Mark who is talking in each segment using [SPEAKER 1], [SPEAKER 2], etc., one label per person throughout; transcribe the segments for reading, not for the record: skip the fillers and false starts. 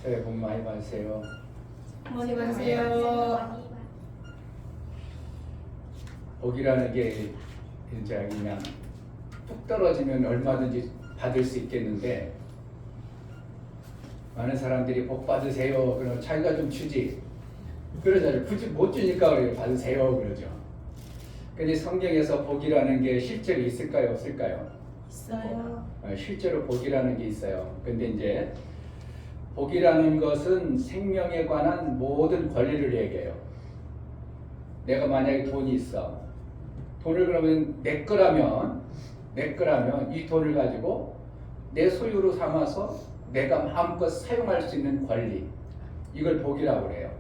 [SPEAKER 1] 새해 복 많이 받으세요.
[SPEAKER 2] 많이 받으세요.
[SPEAKER 1] 복이라는 게 이제 그냥 뚝 떨어지면 얼마든지 받을 수 있겠는데, 많은 사람들이 복 받으세요 그러면 자기가 좀 주지 그러잖아요. 굳이 못 주니까 그래요. 받으세요 그러죠. 근데 성경에서 복이라는 게 실제로 있을까요, 없을까요?
[SPEAKER 2] 있어요.
[SPEAKER 1] 실제로 복이라는 게 있어요. 근데 이제 복이라는 것은 생명에 관한 모든 권리를 얘기해요. 내가 만약에 돈이 있어. 돈을 그러면 내 거라면 이 돈을 가지고 내 소유로 삼아서 내가 마음껏 사용할 수 있는 권리, 이걸 복이라고 그래요.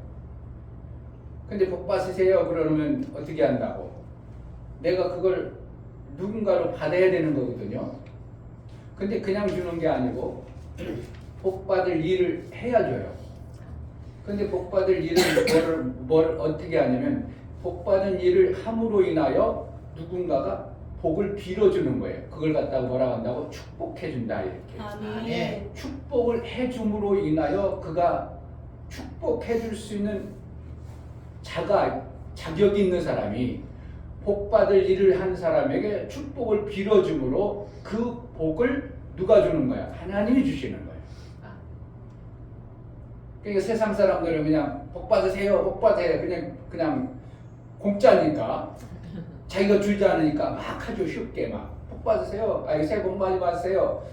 [SPEAKER 1] 근데 복 받으세요 그러면 어떻게 한다고? 내가 그걸 누군가로 받아야 되는 거거든요. 근데 그냥 주는 게 아니고 복 받을 일을 해야 줘요. 근데 복 받을 일을 뭘 어떻게 하냐면, 복 받은 일을 함으로 인하여 누군가가 복을 빌어주는 거예요. 그걸 갖다가 뭐라고 한다고? 축복해준다, 이렇게.
[SPEAKER 2] 아멘.
[SPEAKER 1] 축복을 해줌으로 인하여 그가 축복해줄 수 있는 자격이 있는 사람이 복 받을 일을 한 사람에게 축복을 빌어줌으로 그 복을 누가 주는 거야? 하나님이 주시는 거예요. 그러니까 세상 사람들은 그냥 복 받으세요, 복 받으세요, 그냥 공짜니까, 자기가 주지 않으니까 막 하죠. 쉽게 막 복 받으세요, 새해 복 많이 받으세요.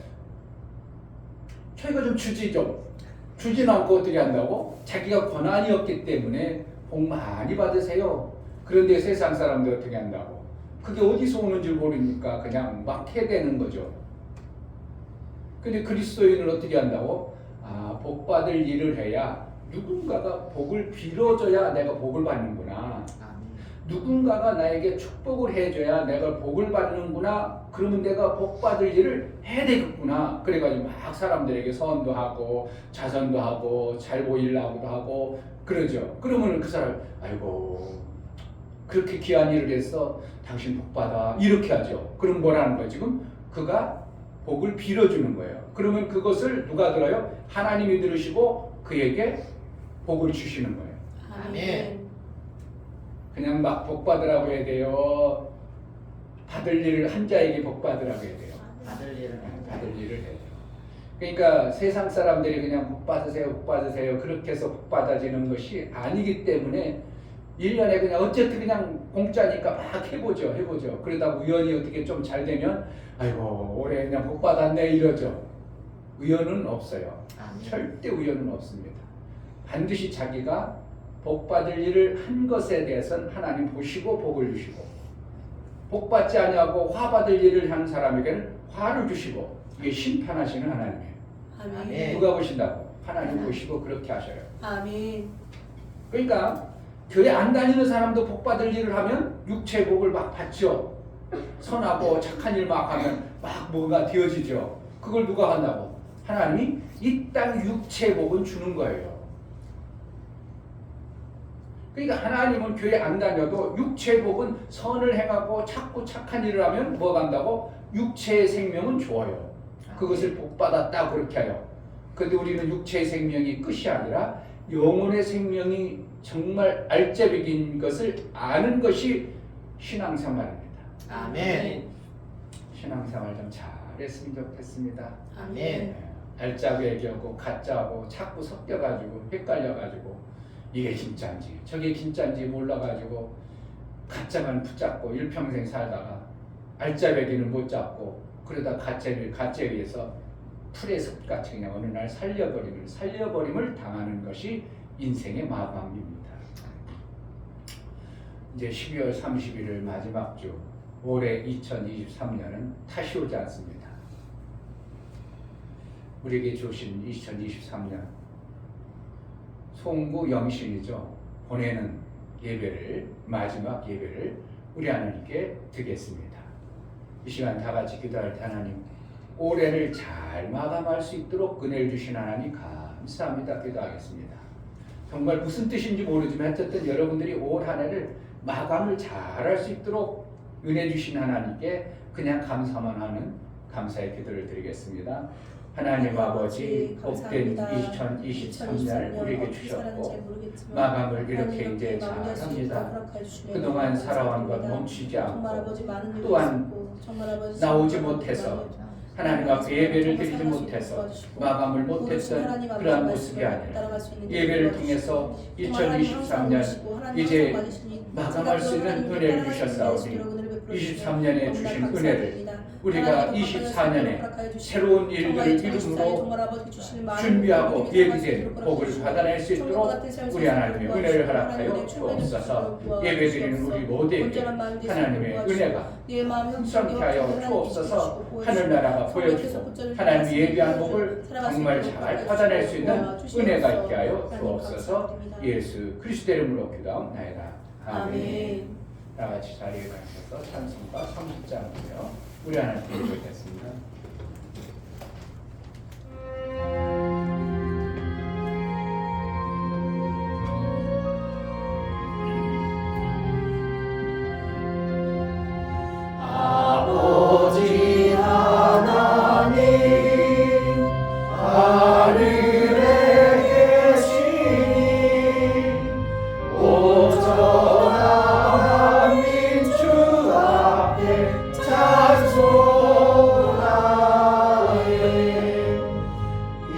[SPEAKER 1] 자기가 좀 주지, 좀 주진 않고 어떻게 한다고? 자기가 권한이 없기 때문에 복 많이 받으세요. 그런데 세상 사람들 어떻게 한다고? 그게 어디서 오는지 모르니까 그냥 막 해대는 거죠. 근데 그리스도인은 어떻게 한다고? 복 받을 일을 해야, 누군가가 복을 빌어줘야 내가 복을 받는구나. 누군가가 나에게 축복을 해줘야 내가 복을 받는구나. 그러면 내가 복 받을 일을 해야 되겠구나. 그래가지고 막 사람들에게 선도 하고 자선도 하고 잘 보이려고도 하고 그러죠. 그러면 그 사람, 아이고 그렇게 귀한 일을 했어, 당신 복 받아, 이렇게 하죠. 그럼 뭐라는 거예요? 지금 그가 복을 빌어주는 거예요. 그러면 그것을 누가 들어요? 하나님이 들으시고 그에게 복을 주시는 거예요.
[SPEAKER 2] 아멘.
[SPEAKER 1] 그냥 막 복 받으라고 해야 돼요? 받을 일을 한 자에게 복 받으라고 해야 돼요? 받을 일을 해야 돼요. 그러니까 세상 사람들이 그냥 복 받으세요, 복 받으세요, 그렇게 해서 복 받아지는 것이 아니기 때문에 1년에 그냥 어쨌든 그냥 공짜니까 막 해보죠. 그러다 우연히 어떻게 좀 잘 되면 아이고 올해 그냥 복 받았네 이러죠. 우연은 없어요. 절대 우연은 없습니다. 반드시 자기가 복 받을 일을 한 것에 대해서는 하나님 보시고 복을 주시고, 복 받지 아니하고 화 받을 일을 한 사람에게는 화를 주시고, 이게 심판하시는 하나님이에요.
[SPEAKER 2] 아멘.
[SPEAKER 1] 누가 보신다고? 하나님 보시고 그렇게 하셔요.
[SPEAKER 2] 아멘.
[SPEAKER 1] 그러니까 교회 안 다니는 사람도 복 받을 일을 하면 육체 복을 막 받죠. 선하고 착한 일 막 하면 막 뭐가 되어지죠. 그걸 누가 한다고? 하나님이 이 땅 육체 복은 주는 거예요. 그러니까 하나님은 교회 안 다녀도 육체 복은 선을 행하고 자꾸 착한 일을 하면 뭐 간다고? 육체의 생명은 좋아요. 그것을 복 받았다 그렇게 해요. 그런데 우리는 육체의 생명이 끝이 아니라 영혼의 생명이 정말 알짜배기인 것을 아는 것이 신앙생활입니다.
[SPEAKER 2] 아멘.
[SPEAKER 1] 신앙생활 좀 잘했으면 좋겠습니다.
[SPEAKER 2] 아멘.
[SPEAKER 1] 알짜고 얘기하고 가짜하고 자꾸 섞여가지고 헷갈려가지고 이게 진짜인지 저게 진짜인지 몰라가지고 가짜만 붙잡고 일평생 살다가 알짜배기를 못 잡고 그러다 가짜에 의해서 풀의 습같이 그냥 어느 날 살려버림을 당하는 것이 인생의 마감입니다. 이제 12월 31일 마지막 주, 올해 2023년은 다시 오지 않습니다. 우리에게 주신 2023년 송구 영신이죠. 보내는 예배를, 마지막 예배를 우리 하나님께 드리겠습니다. 이 시간 다 같이 기도할 때 하나님, 올해를 잘 마감할 수 있도록 은혜를 주신 하나님 감사합니다. 기도하겠습니다. 정말 무슨 뜻인지 모르지만 어쨌든 여러분들이 올 한 해를 마감을 잘할 수 있도록 은혜 주신 하나님께 그냥 감사만 하는 감사의 기도를 드리겠습니다. 하나님 아버지 복된 2023년 우리에게 주셨고 마감을 이렇게 이제 잘합니다. 그동안 살아온 것 멈추지 않고 또한 나오지 못해서 하나님 앞에 예배를 드리지 못해서 마감을 못했던 그러한 모습이 아니라 예배를 통해서 2023년 이제 마감할 수 있는 은혜를 주셨사오니 23년에 주신 은혜를 우리가 24년에 새로운 일들을 이름으로 준비하고 예비된 복을 받아낼 수 있도록 우리 하나님의 은혜를 허락하여 주옵소서. 예배드리는 우리 모두에게 하나님의 은혜가 풍성케 하여 주옵소서. 하늘나라가 보여주고 하나님의 예비한 복을 정말 잘 받아낼 수 있는 은혜가 있게 하여 주옵소서. 예수 그리스도 이름으로 기도하옵나이다. 아멘. 다 같이 자리에 가셔서 찬송가 30장이요. 우리 하나님 기도하겠습니다.
[SPEAKER 2] 아버지 하나님 하늘에 계시니 오전한 민주 앞에 찬송하네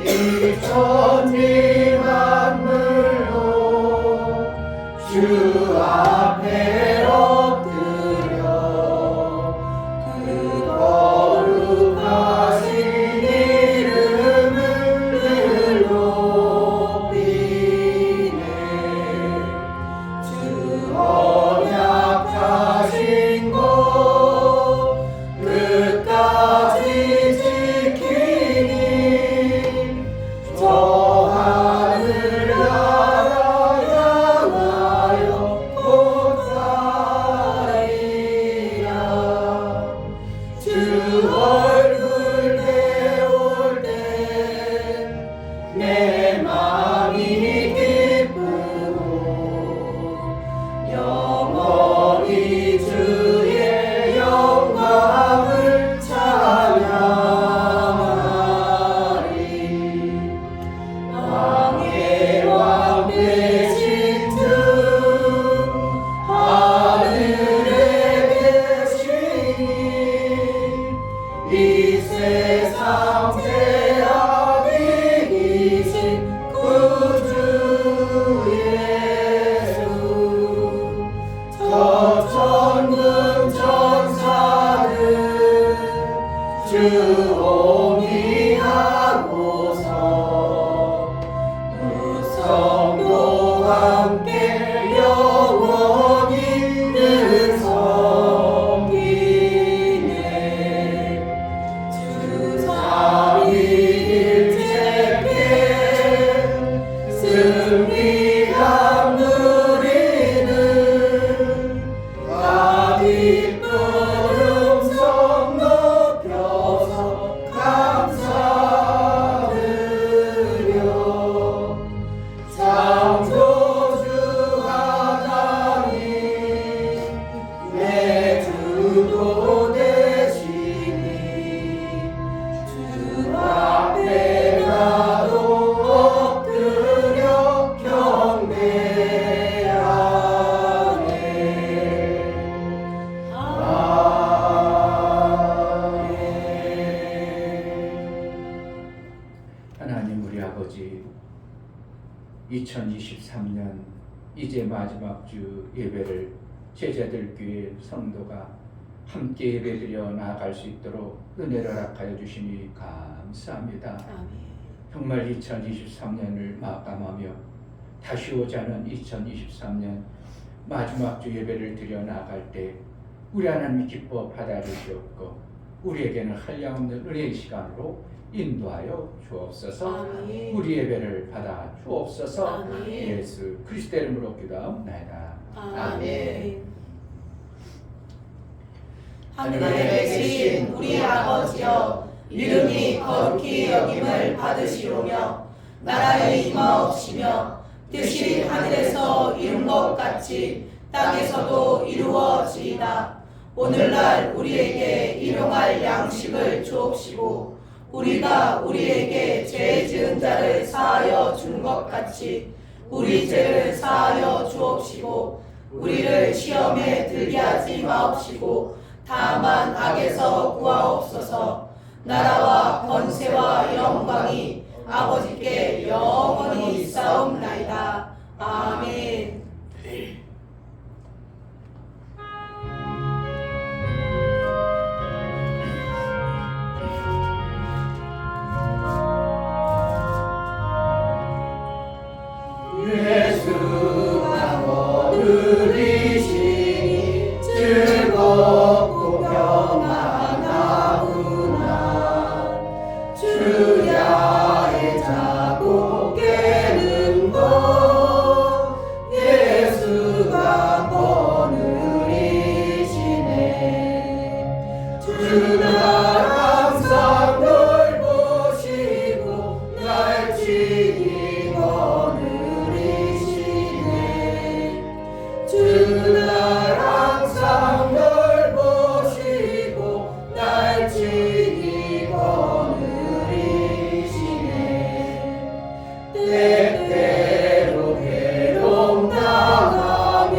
[SPEAKER 2] 이 천지 만물도 주 앞에 엎드려 그 거룩하신 이름을 늘 높이네 주 언약하신 것 끝까지 지키니 저 하늘나라 향하여 곧 가리라 주 얼굴 배울 때 내 마음이 기쁘고 영원히 주의 영광을 찬양하리 왕의 왕 되신 주 하늘에 계시니 이 세상 죄악 이기신 구주 예수 저 천군 천사들 주 옹이하고서 우성도 함께 영원히 늘 섬기네 주 삼위일체께 승리한 우리는 다윗 음성 높여서 감사드려 창조주 하나님 내 주도 되시니 주 앞에 나도 엎드려 경배하네 아멘.
[SPEAKER 1] 하나님 우리 아버지 2023년 이제 마지막 주 예배를 제자들 교회 성도가 함께 예배드려 나아갈 수 있도록 은혜를 허락하여 주시니 감사합니다. 정말 2023년을 마감하며 다시 오자는 2023년 마지막 주 예배를 드려 나아갈 때 우리 하나님이 기뻐 받아주시옵고 우리에게는 한량없는 은혜의 시간으로 인도하여 주옵소서.
[SPEAKER 2] 아멘.
[SPEAKER 1] 우리 예배를 받아 주옵소서.
[SPEAKER 2] 아멘.
[SPEAKER 1] 예수 그리스도 이름으로 기도하옵나이다.
[SPEAKER 2] 아멘. 하늘에 계신 우리 아버지여 이름이 거룩히 여김을 받으시오며 나라의 임하옵시며 뜻이 하늘에서 이룬 것 같이 땅에서도 이루어지이다. 오늘날 우리에게 일용할 양식을 주옵시고 우리가 우리에게 죄 지은 자를 사하여 준 것 같이 우리 죄를 사하여 주옵시고 우리를 시험에 들게 하지 마옵시고 다만 악에서 구하옵소서. 나라와 권세와 영광이 아버지께 영원히 있사옵나이다. 아멘.
[SPEAKER 3] 예수가 거느리시니 즐겁고 평안하구나. 주야의 자고 깨는 것 예수가 거느리시네. 주가 항상 널 보시고 날 친히 거느리시네. 주가 항상 널 보시고 날 친히 거느리시네. 때때로 괴로움 당하며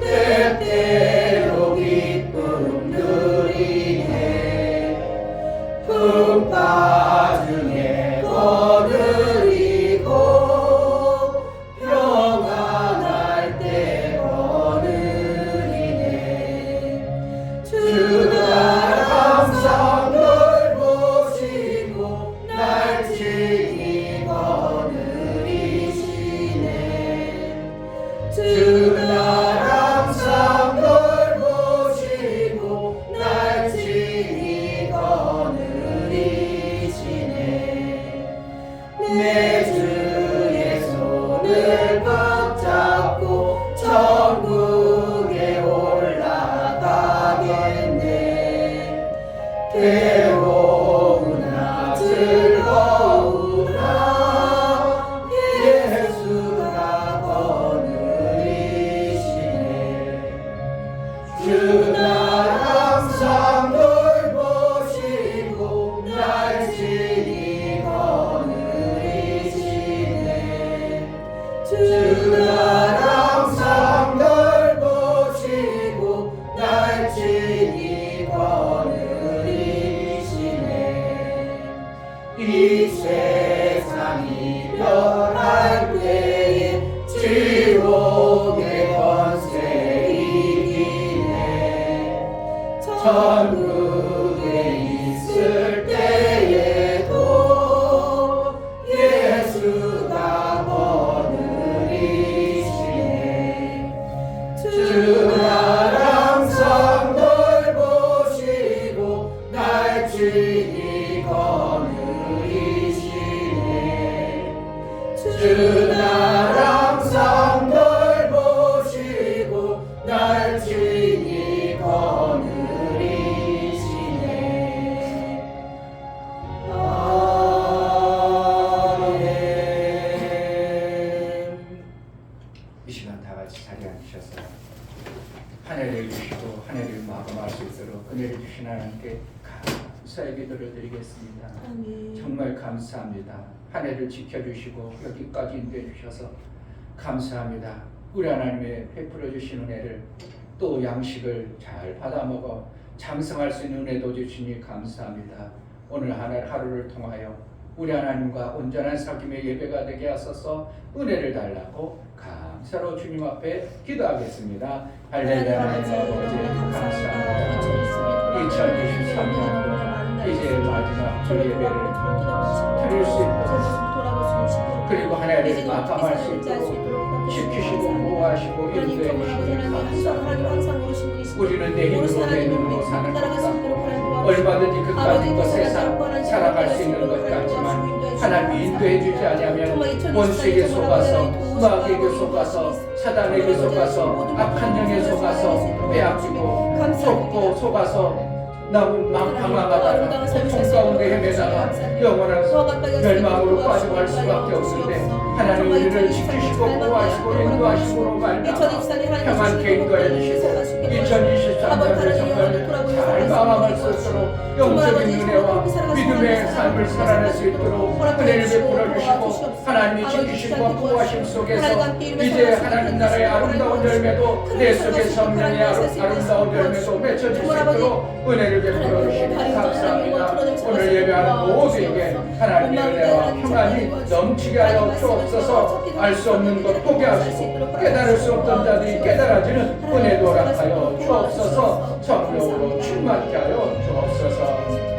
[SPEAKER 3] 때때로 기쁨 누리네. 풍파 중에 거느리고 평안할 때 거느리네. 주가 항상 널 보시고 날 친히 거느리시네. 주가 항상 널 보시고 날 친히 거느리시네. 내 주의 손을 붙잡고 천국에 올라가겠네. 괴로우나 즐거우나 예수가 거느리시네. 주나 항상 널 보시고 날 친히 거느리시네. 주나 항상 널 보시고 날 친히 거느리시네. 이 세상이 변할 때에 지옥의 권세 이기네. 천국에 있을 때에도 예수가 거느리시네. 주가 항상 널 보시고 날 친히 거느리시네. 주나 항상 널 보시고 날 친히 거느리시네. 아멘.
[SPEAKER 1] 이 시간 다 같이 자리에 앉으셔서 한 해를 주시고 한 해를 마감할 수 있도록 은혜를 주신 하나님께 감사의 기도를 드리겠습니다. 정말 감사합니다. 한 해를 지켜주시고 여기까지 인도해 주셔서 감사합니다. 우리 하나님의 베풀어 주신 은혜를 또 양식을 잘 받아 먹어 장성할 수 있는 은혜도 주시니 감사합니다. 오늘 하루를 통하여 우리 하나님과 온전한 사귐의 예배가 되게 하소서. 은혜를 달라고 감사로 주님 앞에 기도하겠습니다. 할렐루야. 하나님 아버지 감사합니다. 2023년도 이제 마지막 주 예배를 드릴 수 있도록 그리고 하나님을 마감할 수 있도록 지키시고 보호하시고 인도해 주시니 감사합니다. 우리는 내 힘으로 내 눈으로 사는 것 같고 얼마든지 그 가진 것 세상 살아갈 수 있는 것 같지만 하나님이 인도해 주지 않으면 원수에게 속아서 마귀에게 속아서 사단에게 속아서 악한 영에 속아서 빼앗기고 속고 속아서 너무 방황하다가 고통 가운데 헤매다가 영원한 멸망으로 빠져갈 수밖에 없는데 하나님 우리를 지키시고 보호하시고 인도하시고 말미암아 평안케 인도해 주시고 2023년을 정말 잘 마감할 수 있도록 영적인 은혜와 믿음의 삶을 살아낼 수 있도록 은혜를 베풀어 주시고 하나님이 지키심과 보호하심 속에서 이제 하나님 나라의 아름다운 열매도 내 속에 성령의 아름다운 열매도 맺혀질 수 있도록 은혜를 베풀어 주시고 감사합니다. 오늘 예배하는 모두에게 하나님의 은혜와 평안이 넘치게 하여 주옵소서. 알 수 없는 것 포기하시고 깨달을 수 없던 자들이 깨달아지는 은혜도 허락하여 주옵소서. 성령으로 충만케 하여 주옵소서.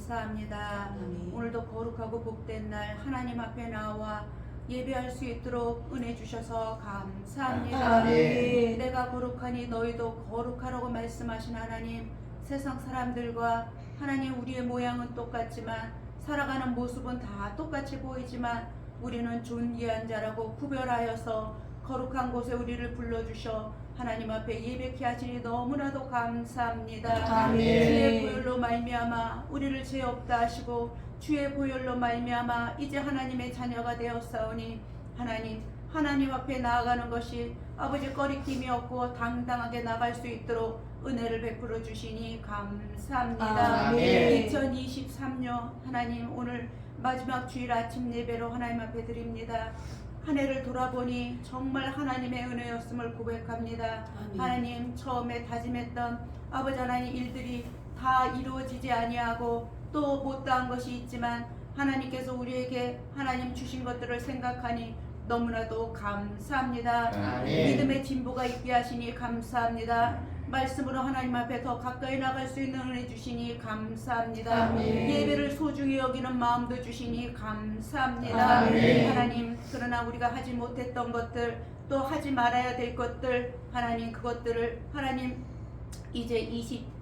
[SPEAKER 3] 감사합니다. 오늘도 거룩하고 복된 날 하나님 앞에 나와 예배할 수 있도록 은혜 주셔서 감사합니다. 내가 거룩하니 너희도 거룩하라고 말씀하신 하나님, 세상 사람들과 하나님 우리의 모양은 똑같지만 살아가는 모습은 다 똑같이 보이지만 우리는 존귀한 자라고 구별하여서 거룩한 곳에 우리를 불러주셔 하나님 앞에 예배케 하시니 너무나도 감사합니다. 주의 보혈로 말미암아 우리를 죄 없다 하시고 주의 보혈로 말미암아 이제 하나님의 자녀가 되었사오니 하나님 앞에 나아가는 것이 아버지 꺼리낌이 없고 당당하게 나갈 수 있도록 은혜를 베풀어 주시니 감사합니다. 2023년 하나님 오늘 마지막 주일 아침 예배로 하나님 앞에 드립니다. 한 해를 돌아보니 정말 하나님의 은혜였음을 고백합니다. 하나님 처음에 다짐했던 아버지 하나님 일들이 다 이루어지지 아니하고 또 못다한 것이 있지만 하나님께서 우리에게 하나님 주신 것들을 생각하니 너무나도 감사합니다.
[SPEAKER 2] 아멘.
[SPEAKER 3] 믿음의 진보가 있게 하시니 감사합니다. 말씀으로 하나님 앞에 더 가까이 나갈 수 있는 은혜 주시니 감사합니다.
[SPEAKER 2] 아멘.
[SPEAKER 3] 예배를 소중히 여기는 마음도 주시니 감사합니다.
[SPEAKER 2] 아멘.
[SPEAKER 3] 하나님, 그러나 우리가 하지 못했던 것들, 또 하지 말아야 될 것들, 하나님 그것들을 하나님 이제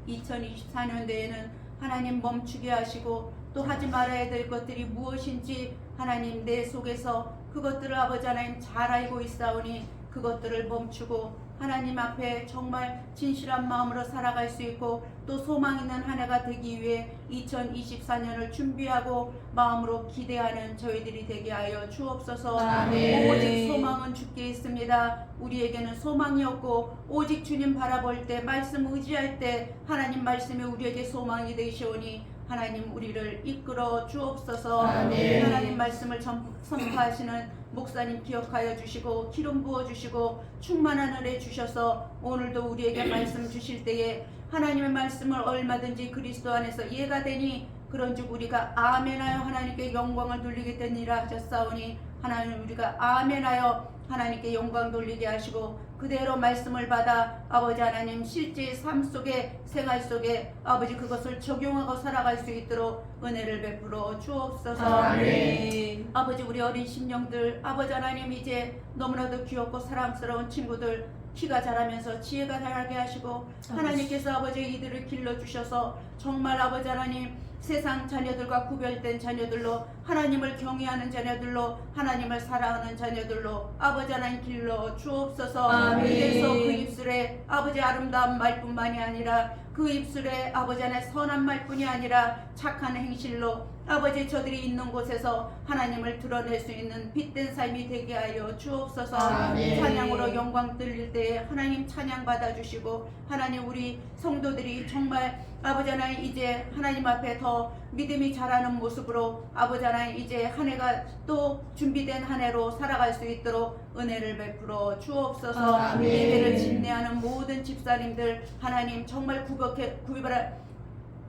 [SPEAKER 3] 2024년도에는 하나님 멈추게 하시고 또 하지 말아야 될 것들이 무엇인지 하나님 내 속에서 그것들을 아버지 하나님 잘 알고 있사오니 그것들을 멈추고 하나님 앞에 정말 진실한 마음으로 살아갈 수 있고 또 소망 있는 한 해가 되기 위해 2024년을 준비하고 마음으로 기대하는 저희들이 되게 하여 주옵소서.
[SPEAKER 2] 아멘.
[SPEAKER 3] 오직 소망은 주께 있습니다. 우리에게는 소망이 없고 오직 주님 바라볼 때 말씀 의지할 때 하나님 말씀이 우리에게 소망이 되시오니 하나님 우리를 이끌어 주옵소서.
[SPEAKER 2] 아멘.
[SPEAKER 3] 하나님 말씀을 선포하시는 목사님 기억하여 주시고 기름 부어 주시고 충만한 은혜 주셔서 오늘도 우리에게 말씀 주실 때에 하나님의 말씀을 얼마든지 그리스도 안에서 이해가 되니 그런즉 우리가 아멘하여 하나님께 영광을 돌리게 되니라 하셨사오니 하나님 우리가 아멘하여 하나님께 영광 돌리게 하시고 그대로 말씀을 받아 아버지 하나님 실제 삶 속에 생활 속에 아버지 그것을 적용하고 살아갈 수 있도록 은혜를 베풀어 주옵소서.
[SPEAKER 2] 아멘.
[SPEAKER 3] 아버지 우리 어린 심령들 아버지 하나님 이제 너무나도 귀엽고 사랑스러운 친구들 키가 자라면서 지혜가 자라게 하시고 하나님께서 아버지 이들을 길러주셔서 정말 아버지 하나님 세상 자녀들과 구별된 자녀들로 하나님을 경외하는 자녀들로 하나님을 사랑하는 자녀들로 아버지 하나님 길러 주옵소서.
[SPEAKER 2] 아멘.
[SPEAKER 3] 그래서 그 입술에 아버지 아름다운 말뿐만이 아니라 그 입술에 아버지 하나님 선한 말뿐이 아니라 착한 행실로 아버지 저들이 있는 곳에서 하나님을 드러낼 수 있는 빛된 삶이 되게 하여 주옵소서.
[SPEAKER 2] 아멘.
[SPEAKER 3] 찬양으로 영광 들릴 때에 하나님 찬양 받아주시고 하나님 우리 성도들이 정말 아버지 하나님 이제 하나님 앞에 더 믿음이 자라는 모습으로 아버지 하나님 이제 한 해가 또 준비된 한 해로 살아갈 수 있도록 은혜를 베풀어 주옵소서.
[SPEAKER 2] 아멘.
[SPEAKER 3] 예배를 집례하는 모든 집사님들 하나님 정말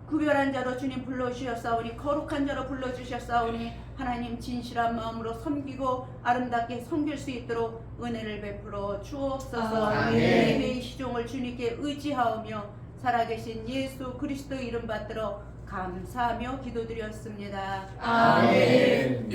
[SPEAKER 3] 구별한 자로 주님 불러주셨사오니 거룩한 자로 불러주셨사오니 하나님 진실한 마음으로 섬기고 아름답게 섬길 수 있도록 은혜를 베풀어 주옵소서.
[SPEAKER 2] 아멘.
[SPEAKER 3] 예배의 시종을 주님께 의지하오며 살아계신 예수 그리스도 이름 받들어 감사하며 기도드렸습니다.
[SPEAKER 2] 아멘.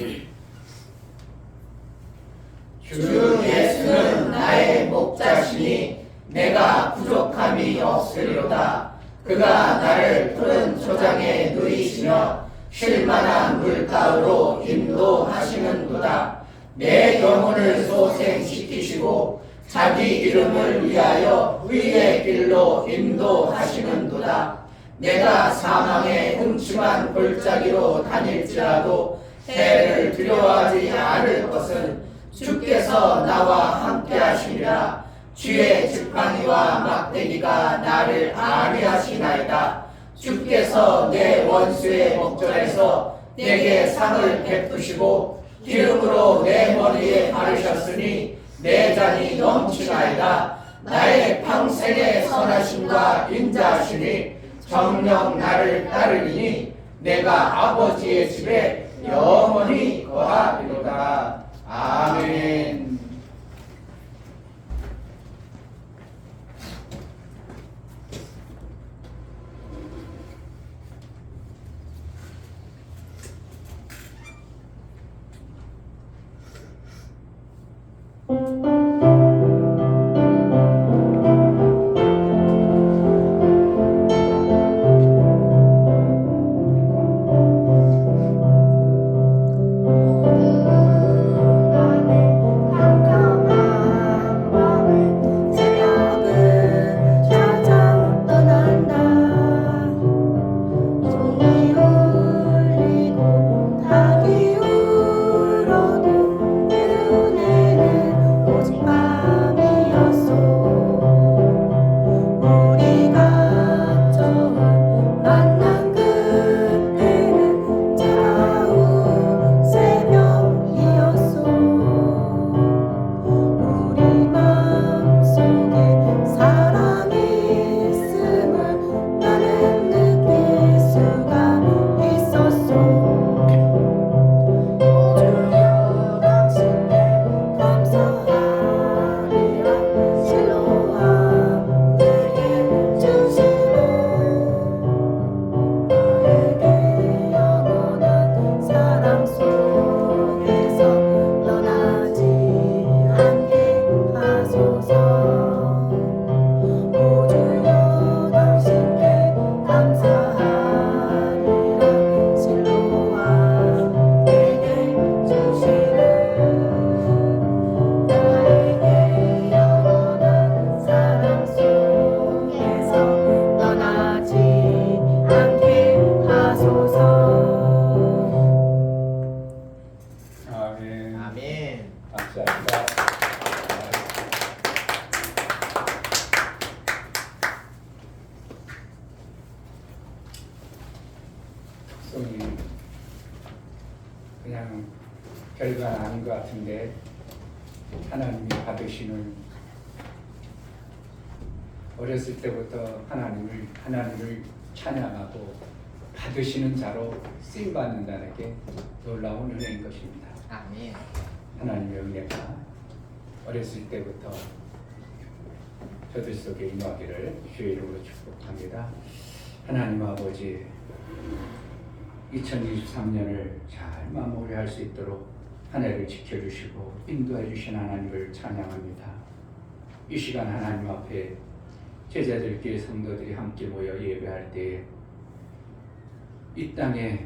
[SPEAKER 2] 주 예수는 나의 목자시니 내가 부족함이 없으리로다. 그가 나를 푸른 초장에 누이시며 쉴만한 물가로 인도하시는도다. 내 영혼을 소생시키시고 자기 이름을 위하여 의의 길로 인도하시는도다. 내가 사망의 음침한 골짜기로 다닐지라도 해를 두려워하지 않을 것은 주께서 나와 함께 하시리라. 주의 지팡이와 막대기가 나를 안위하시나이다. 주께서 내 원수의 목전에서 내게 상을 베푸시고 기름으로 내 머리에 바르셨으니 내 잔이 넘치나이다. 나의 평생의 선하심과 인자하심이 정녕 나를 따르리니 내가 아버지의 집에 영원히 거하리로다. 아멘.
[SPEAKER 1] 그냥 별건 아닌 것 같은데 하나님이 받으시는 어렸을 때부터 하나님을 찬양하고 받으시는 자로 쓰임 받는다는 게 놀라운 은혜인 것입니다.
[SPEAKER 2] 아멘.
[SPEAKER 1] 하나님의 은혜가 어렸을 때부터 저들 속에 임하기를 주의 이름으로 축복합니다. 하나님 아버지, 2023년을 잘 마무리할 수 있도록 한 해를 지켜주시고 인도해 주신 하나님을 찬양합니다. 이 시간 하나님 앞에 제자들께 성도들이 함께 모여 예배할 때에 이 땅에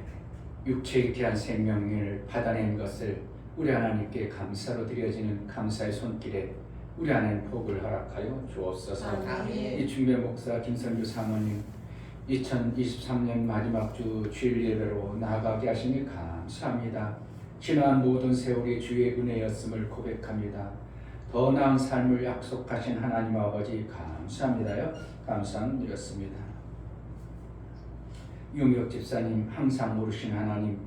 [SPEAKER 1] 육체에 귀한 생명을 받아낸 것을 우리 하나님께 감사로 드려지는 감사의 손길에 우리 하나님 복을 허락하여 주옵소서.
[SPEAKER 2] 아멘.
[SPEAKER 1] 이충배 목사, 김선주 사모님 2023년 마지막 주 주일 예배로 나아가게 하시니 감사합니다. 지난 모든 세월이 주의 은혜였음을 고백합니다. 더 나은 삶을 약속하신 하나님 아버지 감사합니다요. 감사드렸습니다. 용역 집사님, 항상 모르신 하나님,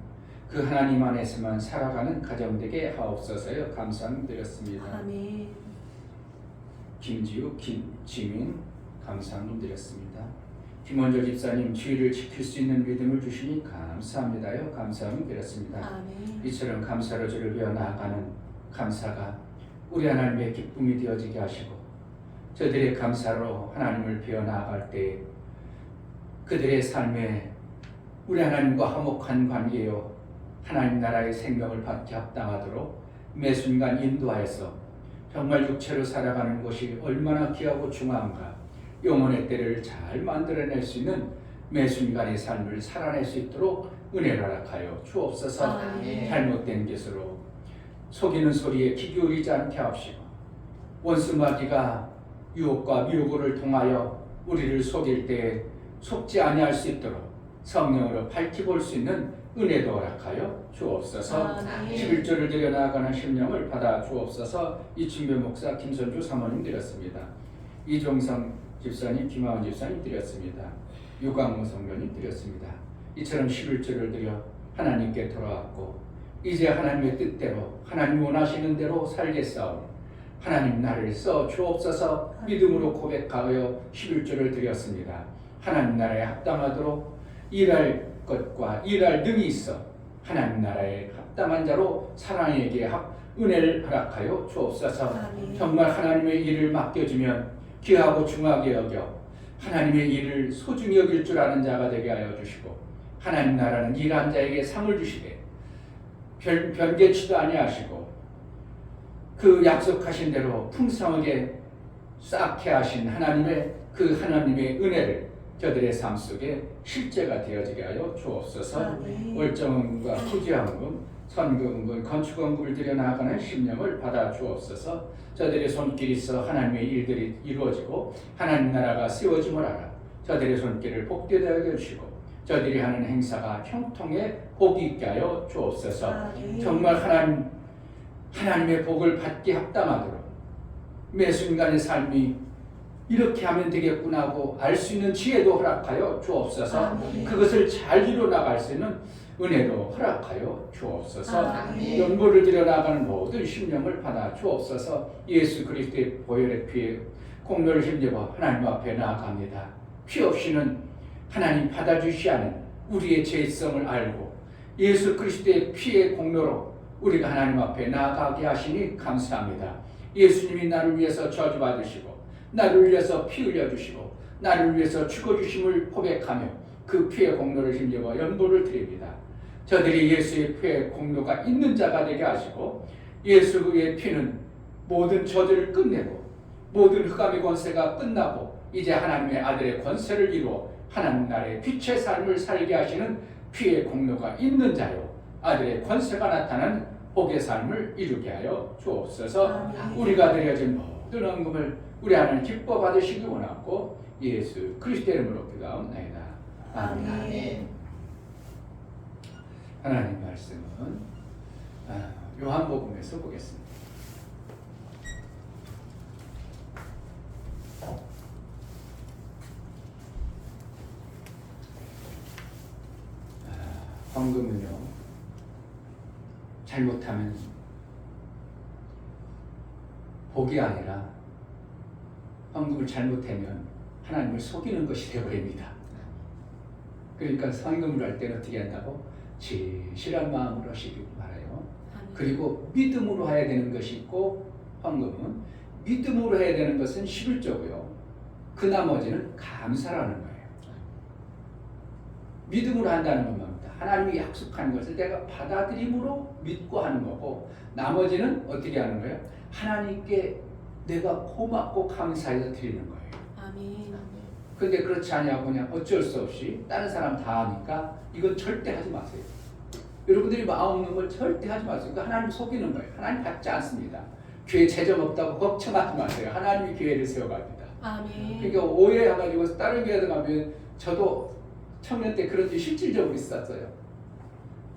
[SPEAKER 1] 그 하나님 안에서만 살아가는 가정 되게 하옵소서요. 감사드렸습니다.
[SPEAKER 3] 아멘.
[SPEAKER 1] 김지우, 김지민 감사드렸습니다. 김원조 집사님, 주의를 지킬 수 있는 믿음을 주시니 감사합니다요. 감사드렸습니다.
[SPEAKER 3] 아멘.
[SPEAKER 1] 이처럼 감사로 주를 배워 나아가는 감사가 우리 하나님의 기쁨이 되어지게 하시고 저들의 감사로 하나님을 배워 나아갈 때 그들의 삶에 우리 하나님과 화목한 관계요 하나님 나라의 생명을 받게 합당하도록 매 순간 인도하여서 정말 육체로 살아가는 것이 얼마나 귀하고 중요한가, 영혼의 때를 잘 만들어낼 수 있는 매 순간의 삶을 살아낼 수 있도록 은혜를 허락하여 주옵소서.
[SPEAKER 3] 아멘.
[SPEAKER 1] 잘못된 것으로 속이는 소리에 귀 기울이지 않게 하옵시고 원수 마귀가 유혹과 미혹을 통하여 우리를 속일 때 속지 아니할 수 있도록 성령으로 밝히 볼 수 있는 은혜도 허락하여 주옵소서.
[SPEAKER 3] 아멘.
[SPEAKER 1] 11조를 드려 나아가는 심령을 받아 주옵소서. 이충배 목사, 김선주 사모님 드렸습니다. 이종성 집사님, 김하은 집사님 드렸습니다. 유광호 성도님 드렸습니다. 이처럼 11조를 드려 하나님께 돌아왔고 이제 하나님의 뜻대로 하나님 원하시는 대로 살겠사오니 하나님 나를 써 주옵소서. 믿음으로 고백하여 11조를 드렸습니다. 하나님 나라에 합당하도록 일할 것과 일할 능이 있어 하나님 나라에 합당한 자로 사랑에게 은혜를 허락하여 주옵소서.
[SPEAKER 3] 아멘.
[SPEAKER 1] 정말 하나님의 일을 맡겨주면 귀하고 중하게 여겨 하나님의 일을 소중히 여길 줄 아는 자가 되게 하여 주시고 하나님 나라는 일한 자에게 상을 주시되 변개치도 아니하시고 그 약속하신 대로 풍성하게 쌓게 하신 하나님의 은혜를 저들의 삶 속에 실제가 되어지게 하여 주옵소서.
[SPEAKER 3] 아멘.
[SPEAKER 1] 월정금과 후지헌금, 선금금, 건축금을 들여 나아가는 심령을 받아 주옵소서. 저들의 손길이 있어 하나님의 일들이 이루어지고 하나님 나라가 세워짐을 알아 저들의 손길을 복되게 해주시고 저들이 하는 행사가 형통에 복이 있게 하여 주옵소서.
[SPEAKER 3] 아멘.
[SPEAKER 1] 정말 하나님의 복을 받기 합당하도록 매 순간의 삶이 이렇게 하면 되겠구나 하고 알 수 있는 지혜도 허락하여 주옵소서.
[SPEAKER 3] 아멘.
[SPEAKER 1] 그것을 잘 이루어나갈 수 있는 은혜도 허락하여 주옵소서.
[SPEAKER 3] 아멘.
[SPEAKER 1] 연보를 들여나가는 모든 심령을 받아 주옵소서. 예수 그리스도의 보혈의 피에 공로를 힘입어 하나님 앞에 나아갑니다. 피 없이는 하나님 받아주시 않은 우리의 죄성을 알고 예수 그리스도의 피의 공로로 우리가 하나님 앞에 나아가게 하시니 감사합니다. 예수님이 나를 위해서 저주받으시고 나를 위해서 피 흘려주시고 나를 위해서 죽어주심을 고백하며 그 피의 공로를 힘입어 연보를 드립니다. 저들이 예수의 피의 공로가 있는 자가 되게 하시고 예수의 피는 모든 저주를 끝내고 모든 흑암의 권세가 끝나고 이제 하나님의 아들의 권세를 이루어 하나님 나라의 빛의 삶을 살게 하시는 피의 공로가 있는 자요 아들의 권세가 나타나는 복의 삶을 이루게 하여 주옵소서.
[SPEAKER 3] 아멘.
[SPEAKER 1] 우리가 드려진 모든 헌금을 우리 하나님 기뻐 받으시기 원하고 예수 그리스도의 이름으로 기도하옵나이다. 아멘.
[SPEAKER 3] 아멘.
[SPEAKER 1] 하나님 말씀은 요한복음에서 보겠습니다. 헌금은요 잘못하면 복이 아니라 헌금을 잘못하면 하나님을 속이는 것이 되어버립니다. 그러니까 헌금을 할 때는 어떻게 한다고? 진실한 마음으로 하시기 바라요. 그리고 믿음으로 해야 되는 것이 있고, 헌금은 믿음으로 해야 되는 것은 11조고요. 그 나머지는 감사라는 거예요. 믿음으로 한다는 건 뭡니까? 하나님이 약속한 것을 내가 받아들임으로 믿고 하는 거고, 나머지는 어떻게 하는 거예요? 하나님께 내가 고맙고 감사해서 드리는 거예요.
[SPEAKER 3] 아멘.
[SPEAKER 1] 근데 그렇지 않냐고 그냥 어쩔 수 없이 다른 사람 다 하니까 이건 절대 하지 마세요. 여러분들이 마음 없는 걸 절대 하지 마세요. 그러니까 하나님 속이는 거예요. 하나님 받지 않습니다. 교회 재정 없다고 걱정하지 마세요. 하나님이 교회를 세워갑니다.
[SPEAKER 3] 아멘.
[SPEAKER 1] 그러니까 오해해가지고 다른 교회에 가면, 저도 청년 때 그런 일이 실질적으로 있었어요.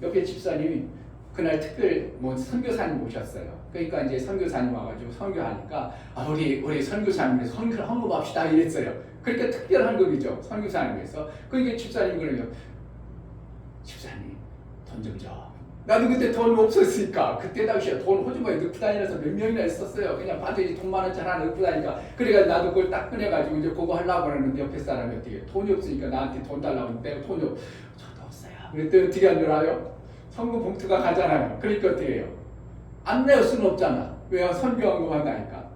[SPEAKER 1] 옆에 집사님이 그날 특별 선교사님 오셨어요. 그러니까 이제 선교사님 와가지고 선교하니까 우리 선교사님에서 헌금합시다 이랬어요. 그러니까 특별 헌금이죠, 선교사님에서. 그러니까 집사님 그러면, 집사님 돈 좀 줘. 나도 그때 돈 없었으니까, 그때 당시에 돈 호주머니에 넣고 다니면서 몇 명이나 있었어요. 그냥 받으니 돈 많은짜리 하나 넣고 다니니까. 그래가 나도 그걸 딱 꺼내가지고 이제 그거 하려고 하는데, 옆에 사람이 어떻게 돈이 없으니까 나한테 돈 달라고 하는데, 내가 돈이 저도 없어요. 그랬더니 어떻게 한 줄 알아요? 선거 봉투가 가잖아요. 그러니까 어떻게 해요? 안 내올 수는 없잖아. 왜요? 선교헌금 한다니까.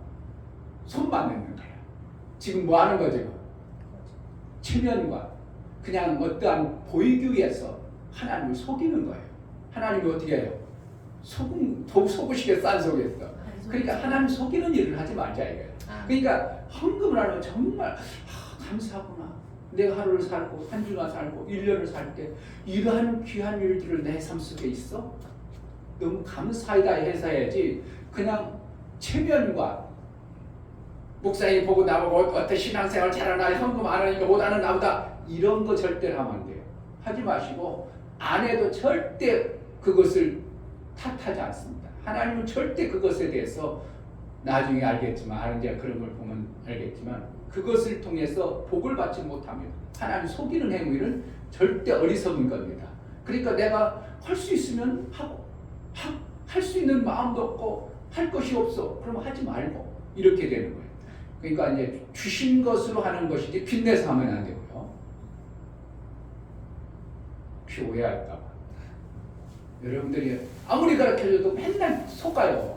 [SPEAKER 1] 손만 내는 거야. 지금 뭐 하는 거죠? 체면과 그냥 어떠한 보이기 위해서 하나님을 속이는 거예요. 하나님이 어떻게 해요? 속으시게 싼 속였어. 그러니까 하나님 속이는 일을 하지 말자 이거예요. 그러니까 헌금을 하는 건 정말 감사하구나. 내가 하루를 살고 한 주나 살고 1년을 살 때 이러한 귀한 일들을 내 삶 속에 있어? 너무 감사하다 해서 해야지, 그냥 체면과 목사님 보고 나보고 어때 신앙생활 잘하나, 헌금 안 하니까 못하는 나보다, 이런 거 절대로 하면 안 돼요. 하지 마시고, 안 해도 절대 그것을 탓하지 않습니다. 하나님은 절대 그것에 대해서 나중에 알겠지만, 이제 그런 걸 보면 알겠지만, 그것을 통해서 복을 받지 못하면 하나님 속이는 행위는 절대 어리석은 겁니다. 그러니까 내가 할 수 있으면 하고, 할 수 있는 마음도 없고 할 것이 없어, 그러면 하지 말고, 이렇게 되는 거예요. 그러니까 이제 주신 것으로 하는 것이지 빚내서 하면 안 되고요. 혹시 오해할까 봐. 여러분들이 아무리 가르쳐줘도 맨날 속아요.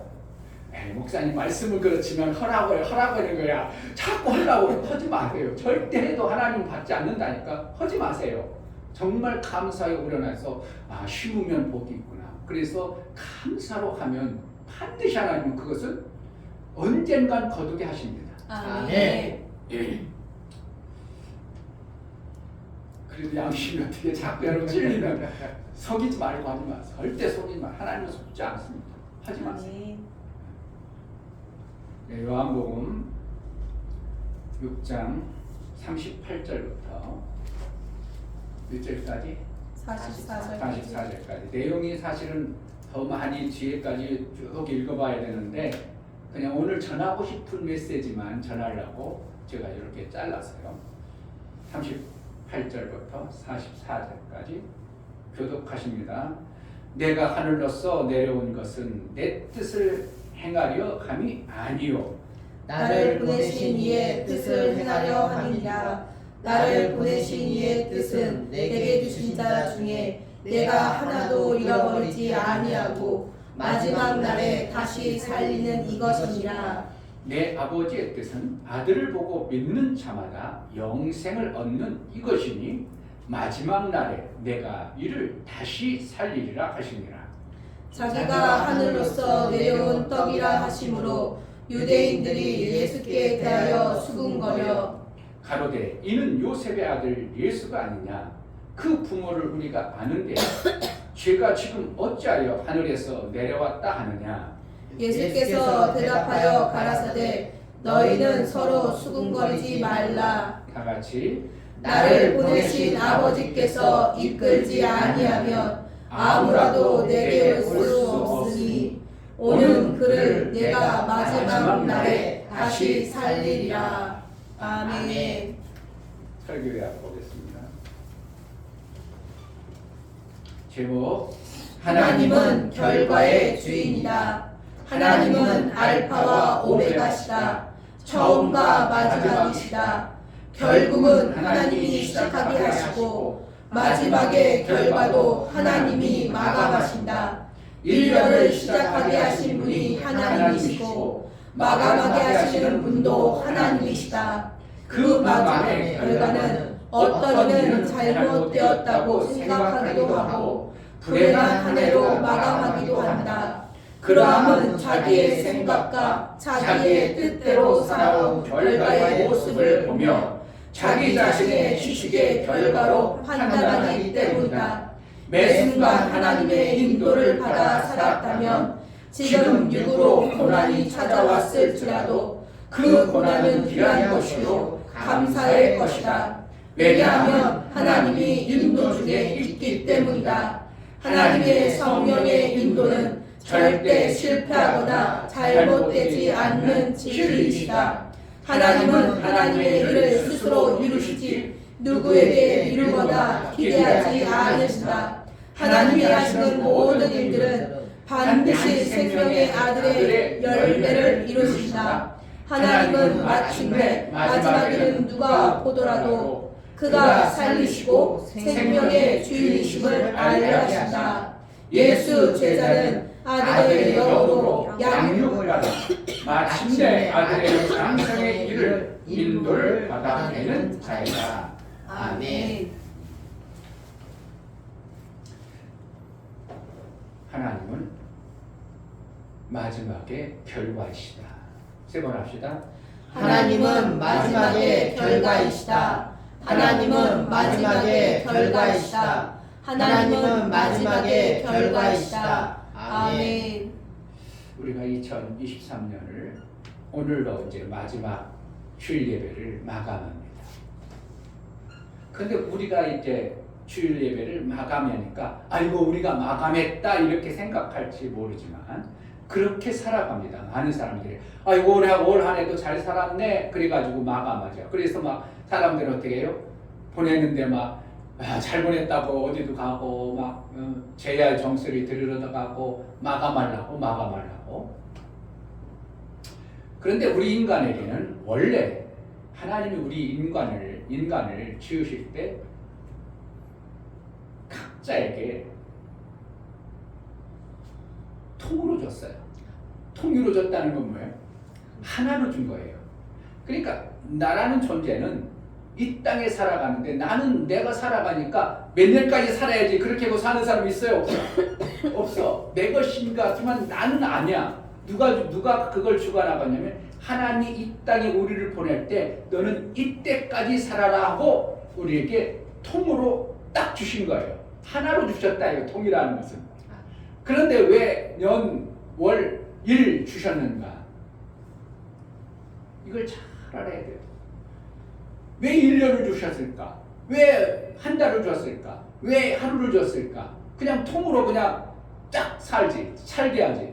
[SPEAKER 1] 목사님 말씀은 그렇지만 하라고 하는 거야. 자꾸 하려고 하지 마세요. 절대 해도 하나님 받지 않는다니까 하지 마세요. 정말 감사에 우러나서 심으면 복이 있구나. 그래서 감사로 하면 반드시 하나님은 그것을 언젠간 거두게 하십니다.
[SPEAKER 3] 아멘.
[SPEAKER 1] 그래도 양심이 어떻게 자꾸 여러분 찔리면 속이지 말고 하지 마세요. 절대 속이지 마세요. 하나님은 속지 않습니다. 하지 마세요. 네, 요한복음 6장 38절부터 몇 절까지? 44절까지. 내용이 사실은 더 많이 뒤에까지 쭉 읽어봐야 되는데, 그냥 오늘 전하고 싶은 메시지만 전하려고 제가 이렇게 잘랐어요. 38절부터 44절까지 교독하십니다. 내가 하늘로서 내려온 것은 내 뜻을 행하려 함이 아니요
[SPEAKER 2] 나를 보내신 이의 뜻을 행하려 함이니라. 나를 보내신 이의 뜻은 내게 주신 자 중에 내가 하나도 잃어버리지 아니하고 마지막 날에 다시 살리는 이것이니라.
[SPEAKER 1] 내 아버지의 뜻은 아들을 보고 믿는 자마다 영생을 얻는 이것이니 마지막 날에 내가 이를 다시 살리리라 하시니라.
[SPEAKER 3] 자기가 하늘로서 내려온 떡이라 하심으로 유대인들이 예수께 대하여 수군거려
[SPEAKER 1] 가로되 이는 요셉의 아들 예수가 아니냐. 그 부모를 우리가 아는데 죄가 지금 어찌하여 하늘에서 내려왔다 하느냐.
[SPEAKER 3] 예수께서 대답하여 가라사대 너희는 서로 수군거리지 말라.
[SPEAKER 1] 다 같이
[SPEAKER 3] 나를 보내신 아버지께서 이끌지 아니하면 아무라도 내게 올 수 없으니 오는 그를 내가 마지막 날에 다시 살리리라. 아멘.
[SPEAKER 1] 설교에 보겠습니다. 제목
[SPEAKER 2] 하나님은 결과의 주인이다. 하나님은 알파와 오메가시다. 처음과 마지막이시다. 결국은 하나님이 시작하게 하시고 마지막의 결과도 하나님이 마감하신다. 일년을 시작하게 하신 분이 하나님이시고 마감하게 하시는 분도 하나님이시다. 그 마감의 결과는 어떤 이는 잘못되었다고 생각하기도 하고 불행한 한 해로 마감하기도 한다. 그러함은 자기의 생각과 자기의 뜻대로 살아온 결과의 모습을 보며 자기 자신의 지식의 결과로 판단하기 때문이다. 매 순간 하나님의 인도를 받아 살았다면 지금 육으로 고난이 찾아왔을지라도 그 고난은 귀한 것이요 감사의 것이다. 왜냐하면 하나님이 인도 중에 있기 때문이다. 하나님의 성령의 인도는 절대 실패하거나 잘못되지 않는 진리이시다. 하나님은 하나님의 일을 스스로 이루시지 누구에게 미루거나 기대하지 않으신다. 하나님이 하시는 모든 일들은 반드시 생명의 아들의 열매를 이루신다. 하나님은 마침내 마지막에는 누가 보더라도 그가 살리시고 생명의 주인이심을 알려 하신다. 예수 제자는 아들의 영으로 양육을 하다
[SPEAKER 1] 마침내 아들의 장성의 일을 인도를 받아내는 자이다.
[SPEAKER 2] 아멘.
[SPEAKER 1] 하나님은 마지막의 결과이시다. 세 번 합시다.
[SPEAKER 2] 하나님은 마지막의 결과이시다. 하나님은 마지막의 결과이시다. 하나님은 마지막의 결과이시다. 아멘.
[SPEAKER 1] 우리가 2023년을 오늘로 이제 마지막 주일 예배를 마감합니다. 근데 우리가 이제 주일 예배를 마감하니까 아이고 우리가 마감했다 이렇게 생각할지 모르지만 그렇게 살아갑니다. 많은 사람들이 아이고 올 한 해도 잘 살았네 그래가지고 마감하죠. 그래서 막 사람들은 어떻게 해요? 보내는데 막 잘 보냈다고 어디도 가고 막 제야 정수리 들으러 가고 마감하려고. 그런데 우리 인간에게는 원래 하나님이 우리 인간을 지으실 때 각자에게 통으로 줬어요. 통으로 줬다는 건 뭐예요? 하나로 준 거예요. 그러니까 나라는 존재는 이 땅에 살아가는데 나는 내가 살아가니까 몇 년까지 살아야지 그렇게 하고 사는 사람 있어요? 없어. 내 것인가 하지만 나는 아니야. 누가 그걸 주관하겠냐면 하나님이 이 땅에 우리를 보낼 때 너는 이때까지 살아라 하고 우리에게 통으로 딱 주신 거예요. 하나로 주셨다 이거 통이라는 것은. 그런데 왜 년, 월, 일 주셨는가? 이걸 잘 알아야 돼요. 왜 1년을 주셨을까? 왜 한 달을 줬을까? 왜 하루를 줬을까? 그냥 통으로 그냥 쫙 살게 하지.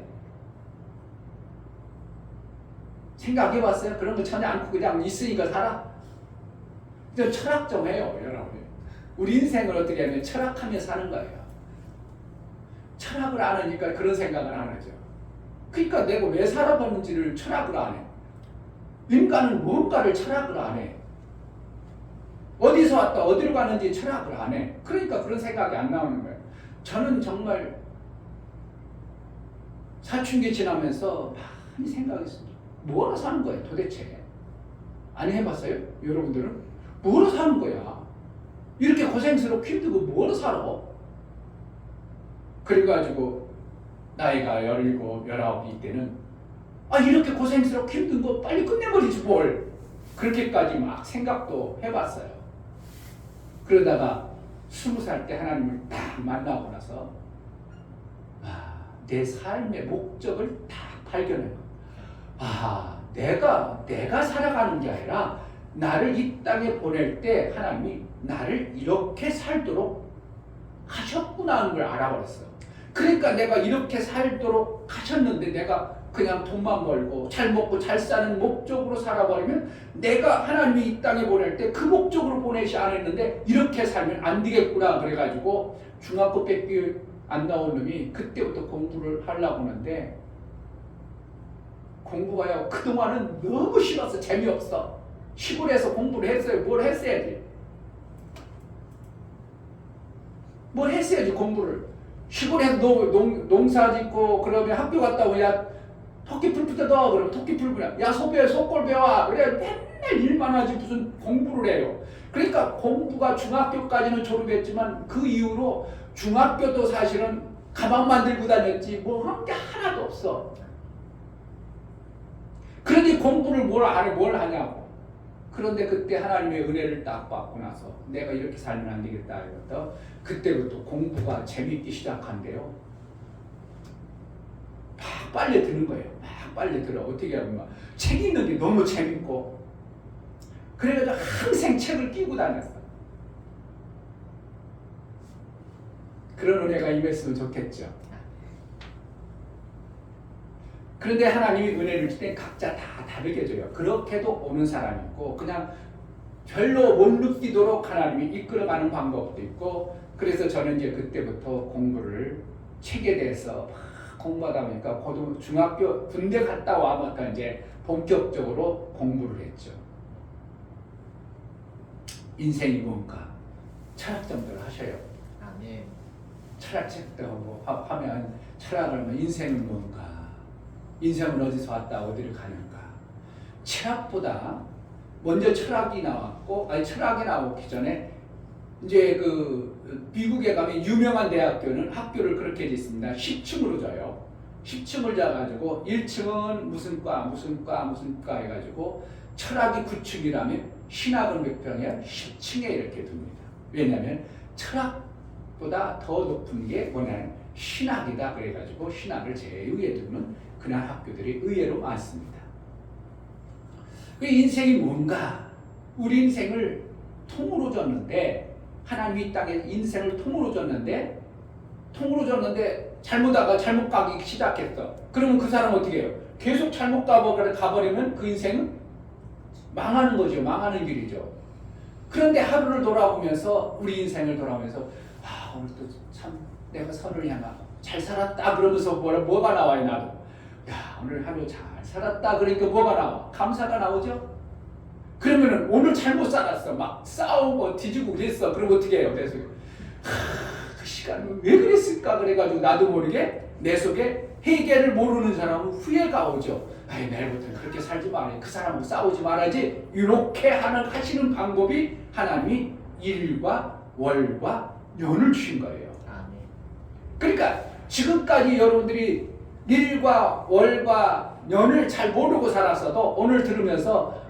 [SPEAKER 1] 생각해봤어요? 그런 거 전혀 않고 그냥 있으니까 살아? 그냥 철학 좀 해요, 여러분. 우리 인생을 어떻게 하면 철학하며 사는 거예요. 철학을 안 하니까 그런 생각을 안 하죠. 그러니까 내가 왜 살아봤는지를 철학을 안 해. 인간은 뭔가를 철학을 안 해. 어디서 왔다 어디로 가는지 철학을 안 해. 그러니까 그런 생각이 안 나오는 거예요. 저는 정말 사춘기 지나면서 많이 생각했습니다. 뭐하러 사는 거야 도대체? 안 해봤어요? 여러분들은? 뭐하러 사는 거야? 이렇게 고생스럽고 힘들고 뭐하러 살아? 그래가지고 나이가 17, 19이 때는 이렇게 고생스럽고 힘든 거 빨리 끝내버리지 뭘. 그렇게까지 막 생각도 해봤어요. 그러다가 20살 때 하나님을 딱 만나고 나서 내 삶의 목적을 딱 발견해요. 내가 살아가는 게 아니라 나를 이 땅에 보낼 때 하나님이 나를 이렇게 살도록 하셨구나 하는 걸 알아버렸어요. 그러니까 내가 이렇게 살도록 하셨는데 내가 그냥 돈만 벌고 잘 먹고 잘 사는 목적으로 살아버리면 내가 하나님이 이 땅에 보낼 때 그 목적으로 보내시 안 했는데 이렇게 살면 안 되겠구나. 그래가지고 중학교 안 나온 놈이 그때부터 공부를 하려고 하는데 공부가요 그동안은 너무 싫었어. 재미없어. 시골에서 공부를 했어요. 뭘 했어야지. 뭘 했어야지 공부를. 시골에서 농사 짓고 그러면 학교 갔다 오면 야 토끼 풀 뜯어. 그러면 토끼 풀 그냥 야 소골 배워. 그래 맨날 일만 하지 무슨 공부를 해요. 그러니까 공부가 중학교까지는 졸업했지만 그 이후로 중학교도 사실은 가방만 들고 다녔지 뭐 한 게 하나도 없어. 그러니 공부를 뭘 하냐고. 그런데 그때 하나님의 은혜를 딱 받고 나서 내가 이렇게 살면 안 되겠다 이랬다. 그때부터 공부가 재밌기 시작한대요. 막 빨려 드는 거예요. 막 빨려 들어. 어떻게 하면 책 읽는 게 너무 재밌고 그래가지고 항상 책을 끼고 다녔어. 그런 은혜가 임했으면 좋겠죠. 그런데 하나님이 은혜를 줄 때 각자 다 다르게 줘요. 그렇게도 오는 사람이 있고 그냥 별로 못 느끼도록 하나님이 이끌어가는 방법도 있고 그래서 저는 이제 그때부터 공부를 책에 대해서 막 공부하다 보니까 중학교 군대 갔다 와부터 이제 본격적으로 공부를 했죠. 인생이 뭔가 철학 정도를 하셔요.
[SPEAKER 2] 아멘.
[SPEAKER 1] 철학책도 하고 하면 철학을 하면 인생은 뭔가 인생은 어디서 왔다 어디를 가는가. 철학보다 먼저 철학이 나왔고 철학이 나오기 전에 이제 그 미국에 가면 유명한 대학교는 학교를 그렇게 짓습니다. 10층으로 져요. 10층을 자가지고 1층은 무슨 과 해가지고 철학이 9층이라면 신학은 몇 평이야? 10층에 이렇게 둡니다. 왜냐하면 철학보다 더 높은 게 뭐냐면 신학이다. 그래가지고 신학을 제일 위에 두는 그런 학교들이 의외로 많습니다. 그 인생이 뭔가 우리 인생을 통으로 줬는데 하나님이 이 땅에 인생을 통으로 줬는데 잘못 가기 시작했어. 그러면 그 사람은 어떻게 해요? 계속 잘못 가버리면 그 인생은 망하는 거죠. 망하는 길이죠. 그런데 하루를 돌아보면서 우리 인생을 돌아보면서 오늘도 참 내가 선을 향하고 잘 살았다 그러면서 뭐가 나와요. 나도 야 오늘 하루 잘 살았다 그러니까 뭐가 나와? 감사가 나오죠. 그러면은 오늘 잘못 살았어. 막 싸우고 뒤지고 그랬어. 그럼 어떻게 해요? 내 속에 그 시간은 왜 그랬을까 그래가지고 나도 모르게 내 속에 해결을 모르는 사람은 후회가 오죠. 내일부터 그렇게 살지 말아야 그 사람하고 싸우지 말아야지. 이렇게 하시는 방법이 하나님이 일과 월과 년을 주신 거예요.
[SPEAKER 2] 아멘.
[SPEAKER 1] 그러니까 지금까지 여러분들이 일과 월과 년을 잘 모르고 살았어도 오늘 들으면서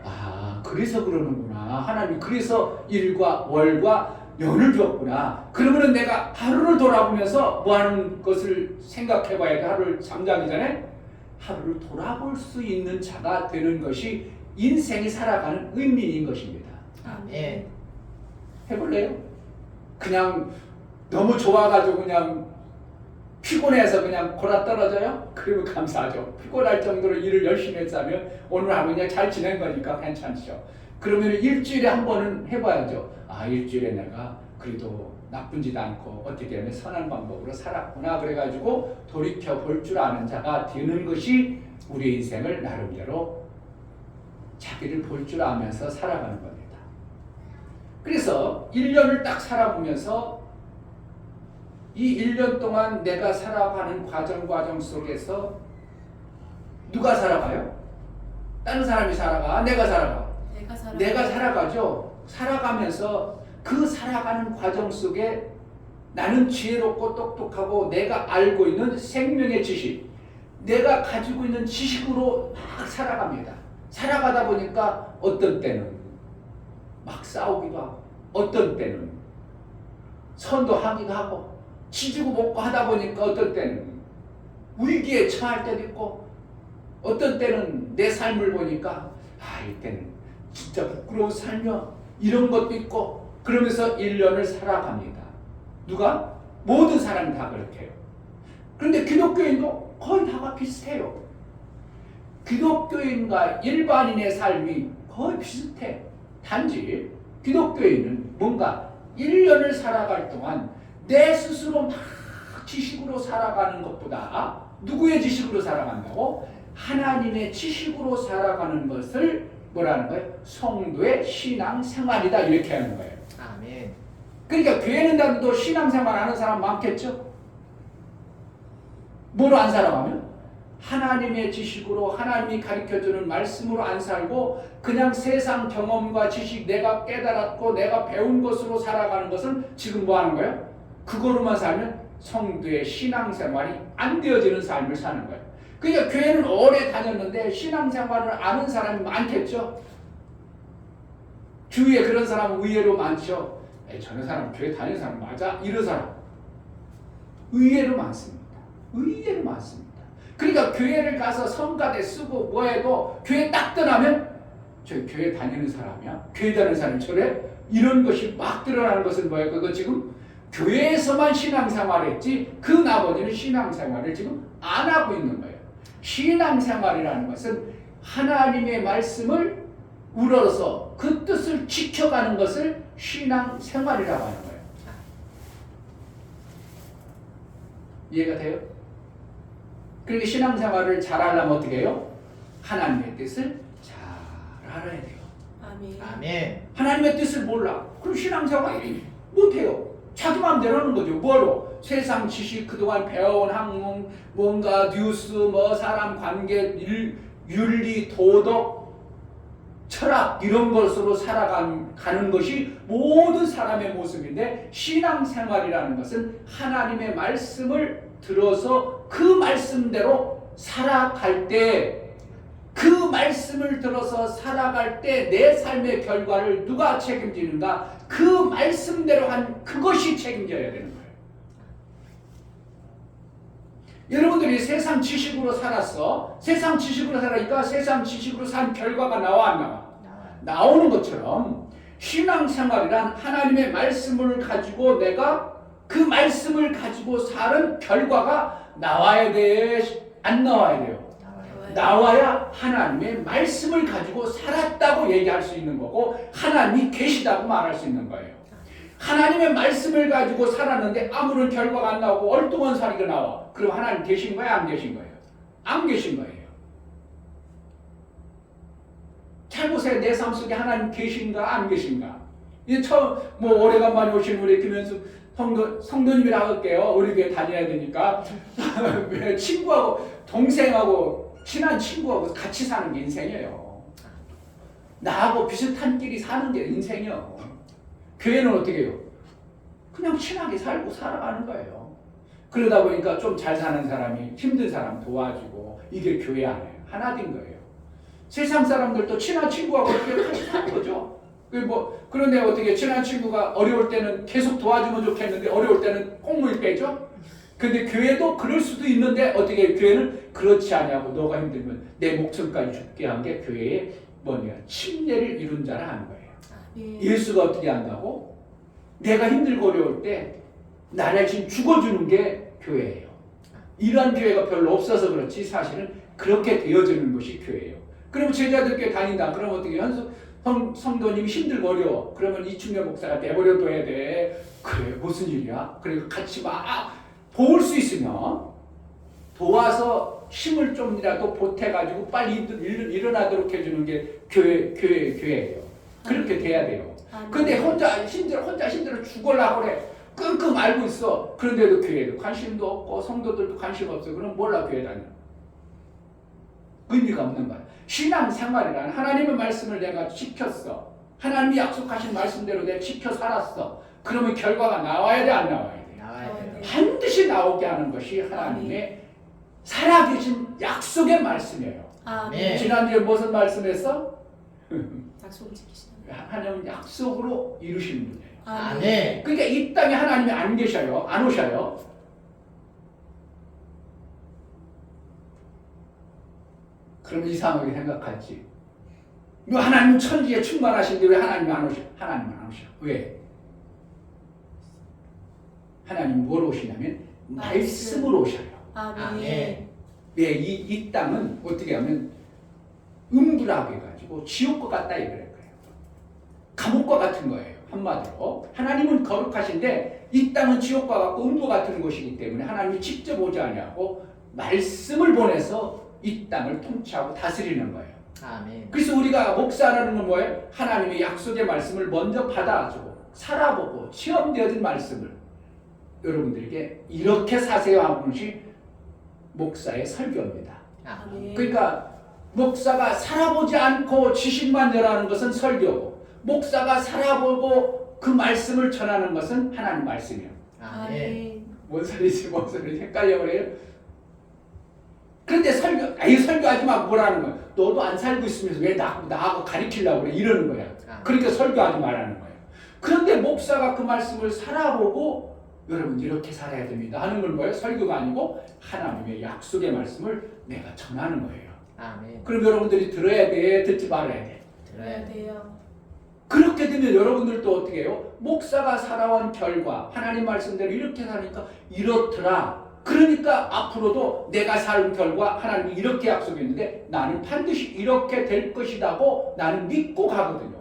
[SPEAKER 1] 그래서 그러는구나. 하나님이 그래서 일과 월과 년을 주었구나. 그러면은 내가 하루를 돌아보면서 뭐 하는 것을 생각해 봐야 돼. 하루를 잠자기 전에 하루를 돌아볼 수 있는 자가 되는 것이 인생이 살아가는 의미인 것입니다.
[SPEAKER 2] 아멘.
[SPEAKER 1] 해볼래요? 그냥 너무 좋아가지고 그냥 피곤해서 그냥 골아 떨어져요? 그러면 감사하죠. 피곤할 정도로 일을 열심히 했다면 오늘 하루 그냥 잘 지낸 거니까 괜찮죠. 그러면 일주일에 한 번은 해봐야죠. 일주일에 내가 그래도 나쁜지도 않고 어떻게 하면 선한 방법으로 살았구나. 그래가지고 돌이켜 볼 줄 아는 자가 되는 것이 우리 인생을 나름대로 자기를 볼 줄 아면서 살아가는 겁니다. 그래서 1년을 딱 살아보면서 이 1년 동안 내가 살아가는 과정 속에서 누가 살아가요? 다른 사람이 살아가? 내가 살아가? 내가 살아가죠. 살아가면서 그 살아가는 과정 속에 나는 지혜롭고 똑똑하고 내가 알고 있는 생명의 지식, 내가 가지고 있는 지식으로 막 살아갑니다. 살아가다 보니까 어떤 때는 막 싸우기도 하고 어떤 때는 선도 하기도 하고 지지고 먹고 하다 보니까 어떤 때는 위기에 처할 때도 있고 어떤 때는 내 삶을 보니까 이때는 진짜 부끄러운 삶이야 이런 것도 있고 그러면서 1년을 살아갑니다. 누가? 모든 사람이 다 그렇게 해요. 그런데 기독교인도 거의 다가 비슷해요. 기독교인과 일반인의 삶이 거의 비슷해. 단지 기독교인은 뭔가 1년을 살아갈 동안 내 스스로 막 지식으로 살아가는 것보다 누구의 지식으로 살아간다고? 하나님의 지식으로 살아가는 것을 뭐라는 거예요? 성도의 신앙생활이다 이렇게 하는 거예요.
[SPEAKER 2] 아멘.
[SPEAKER 1] 그러니까 교회는 다도 신앙생활 하는 사람 많겠죠? 뭐로 안 살아가면? 하나님의 지식으로 하나님이 가르쳐주는 말씀으로 안 살고 그냥 세상 경험과 지식 내가 깨달았고 내가 배운 것으로 살아가는 것은 지금 뭐 하는 거예요? 그거로만 살면 성도의 신앙생활이 안 되어지는 삶을 사는 거예요. 그러니까 교회는 오래 다녔는데 신앙생활을 아는 사람이 많겠죠? 주위에 그런 사람은 의외로 많죠. 저런 사람 교회 다니는 사람 맞아? 이런 사람 의외로 많습니다. 의외로 많습니다. 그러니까 교회를 가서 성가대 쓰고 뭐해도 교회 딱 떠나면 저 교회 다니는 사람이야? 교회 다니는 사람이 저래? 이런 것이 막 드러나는 것은 뭐예요? 그거 지금 교회에서만 신앙생활을 했지 그 나머지는 신앙생활을 지금 안 하고 있는 거예요. 신앙생활이라는 것은 하나님의 말씀을 우러러서 그 뜻을 지켜가는 것을 신앙생활이라고 하는 거예요. 이해가 돼요? 그러니까 신앙생활을 잘 하려면 어떻게 해요? 하나님의 뜻을 잘 알아야 돼요.
[SPEAKER 3] 아멘.
[SPEAKER 2] 아멘.
[SPEAKER 1] 하나님의 뜻을 몰라. 그럼 신앙생활이 못해요. 자기 마음대로 하는 거죠. 뭐로? 세상 지식 그동안 배워온 학문, 뭔가 뉴스, 뭐 사람 관계, 윤리, 도덕, 철학 이런 것으로 살아가는 것이 모든 사람의 모습인데 신앙생활이라는 것은 하나님의 말씀을 들어서 그 말씀대로 살아갈 때 그 말씀을 들어서 살아갈 때 내 삶의 결과를 누가 책임지는가? 그 말씀대로 한 그것이 책임져야 되는 거예요. 여러분들이 세상 지식으로 살았어. 세상 지식으로 살아니까 세상 지식으로 산 결과가 나와 안 나와? 나오는 것처럼 신앙생활이란 하나님의 말씀을 가지고 내가 그 말씀을 가지고 사는 결과가 나와야 돼? 안 나와야 돼요? 나와야 하나님의 말씀을 가지고 살았다고 얘기할 수 있는 거고 하나님이 계시다고 말할 수 있는 거예요. 하나님의 말씀을 가지고 살았는데 아무런 결과가 안 나오고 엉뚱한 살이가 나와. 그럼 하나님 계신 거야? 안 계신 거예요? 안 계신 거예요. 잘 보세요. 내 삶 속에 하나님 계신가 안 계신가? 이제 처음 뭐 오래간만에 오신 우리 김현수 성도님이라고 할게요. 우리 교회 다녀야 되니까 친구하고 동생하고 친한 친구하고 같이 사는 게 인생이에요. 나하고 비슷한 길이 사는 게 인생이에요. 교회는 어떻게 해요? 그냥 친하게 살고 살아가는 거예요. 그러다 보니까 좀 잘 사는 사람이 힘든 사람 도와주고 이게 교회 안에 하나 된 거예요. 세상 사람들도 친한 친구하고 어떻게 같이 사는 거죠. 그런데 어떻게 친한 친구가 어려울 때는 계속 도와주면 좋겠는데 어려울 때는 꽁물 빼죠. 근데 교회도 그럴 수도 있는데 어떻게 교회는 그렇지 않냐고 너가 힘들면 내 목숨까지 죽게 한 게 교회의 침례를 이룬 자라 하는 거예요.
[SPEAKER 3] 예.
[SPEAKER 1] 예수가 어떻게 한다고? 내가 힘들고 어려울 때 나를 지금 죽어주는 게 교회예요. 이러한 교회가 별로 없어서 그렇지 사실은 그렇게 되어지는 것이 교회예요. 그럼 제자들께 다닌다. 그럼 어떻게 성도님이 힘들고 어려워. 그러면 이충렬 목사가 내버려둬야 돼. 그래 무슨 일이야? 그리고 같이 막 도울 수 있으면 도와서 힘을 좀이라도 보태가지고 빨리 일어나도록 해주는 게 교회예요. 그렇게 돼야 돼요. 근데 혼자 힘들어 죽으려고 그래. 끙끙 앓고 있어. 그런데도 교회도 관심도 없고 성도들도 관심 없어. 그럼 몰라 교회 다녀. 의미가 없는 거야. 신앙생활이란 하나님의 말씀을 내가 지켰어. 하나님이 약속하신 말씀대로 내가 지켜 살았어. 그러면 결과가 나와야 돼, 안 나와야 돼?
[SPEAKER 2] 나와야 돼요.
[SPEAKER 1] 반드시 나오게 하는 것이 하나님의 살아계신 약속의 말씀이에요.
[SPEAKER 2] 아멘.
[SPEAKER 1] 지난주에 무슨 말씀했어?
[SPEAKER 3] 약속을 지키시는
[SPEAKER 1] 하나님은 약속으로 이루시는 분이에요.
[SPEAKER 2] 아멘.
[SPEAKER 1] 그러니까 이 땅에 하나님이 안 계셔요. 안 오셔요. 그럼 이상하게 생각하지. 뭐 하나님은 천지에 충만하신데 왜 하나님이 안 오셔? 하나님은 안 오셔. 왜? 하나님 뭘 오시냐면 말씀으로 오셔요.
[SPEAKER 2] 아멘.
[SPEAKER 1] 예, 이 땅은 어떻게 하면 음부라고 해가지고 지옥과 같다 이럴 거예요. 감옥과 같은 거예요. 한마디로 하나님은 거룩하신데 이 땅은 지옥과 같고 음부 같은 곳이기 때문에 하나님이 직접 오지 아니하고 말씀을 보내서 이 땅을 통치하고 다스리는 거예요.
[SPEAKER 2] 아멘.
[SPEAKER 1] 그래서 우리가 목사라는 건 뭐예요? 하나님의 약속의 말씀을 먼저 받아주고 살아보고 체험되어진 말씀을 여러분들에게 이렇게 사세요하는 것이 목사의 설교입니다.
[SPEAKER 2] 아멘.
[SPEAKER 1] 그러니까 목사가 살아보지 않고 지식만 전하는 것은 설교고 목사가 살아보고 그 말씀을 전하는 것은 하나님 말씀이에요.
[SPEAKER 2] 아멘.
[SPEAKER 1] 뭔 소리지 뭔 소리지 헷갈려 그래요. 그런데 설교하지 마 뭐라는 거야. 너도 안 살고 있으면서 왜 나하고 가르치려고 그래 이러는 거야. 그러니까 설교하지 말라는 거예요. 그런데 목사가 그 말씀을 살아보고 여러분 이렇게 살아야 됩니다 하는 건 뭐예요? 설교가 아니고 하나님의 약속의 말씀을 내가 전하는 거예요.
[SPEAKER 2] 아멘.
[SPEAKER 1] 그럼 여러분들이 들어야 돼? 듣지 말아야 돼?
[SPEAKER 2] 들어야 돼.
[SPEAKER 3] 돼요.
[SPEAKER 1] 그렇게 되면 여러분들도 어떻게 해요? 목사가 살아온 결과 하나님 말씀대로 이렇게 사니까 이렇더라. 그러니까 앞으로도 내가 살 결과 하나님이 이렇게 약속했는데 나는 반드시 이렇게 될 것이라고 나는 믿고 가거든요.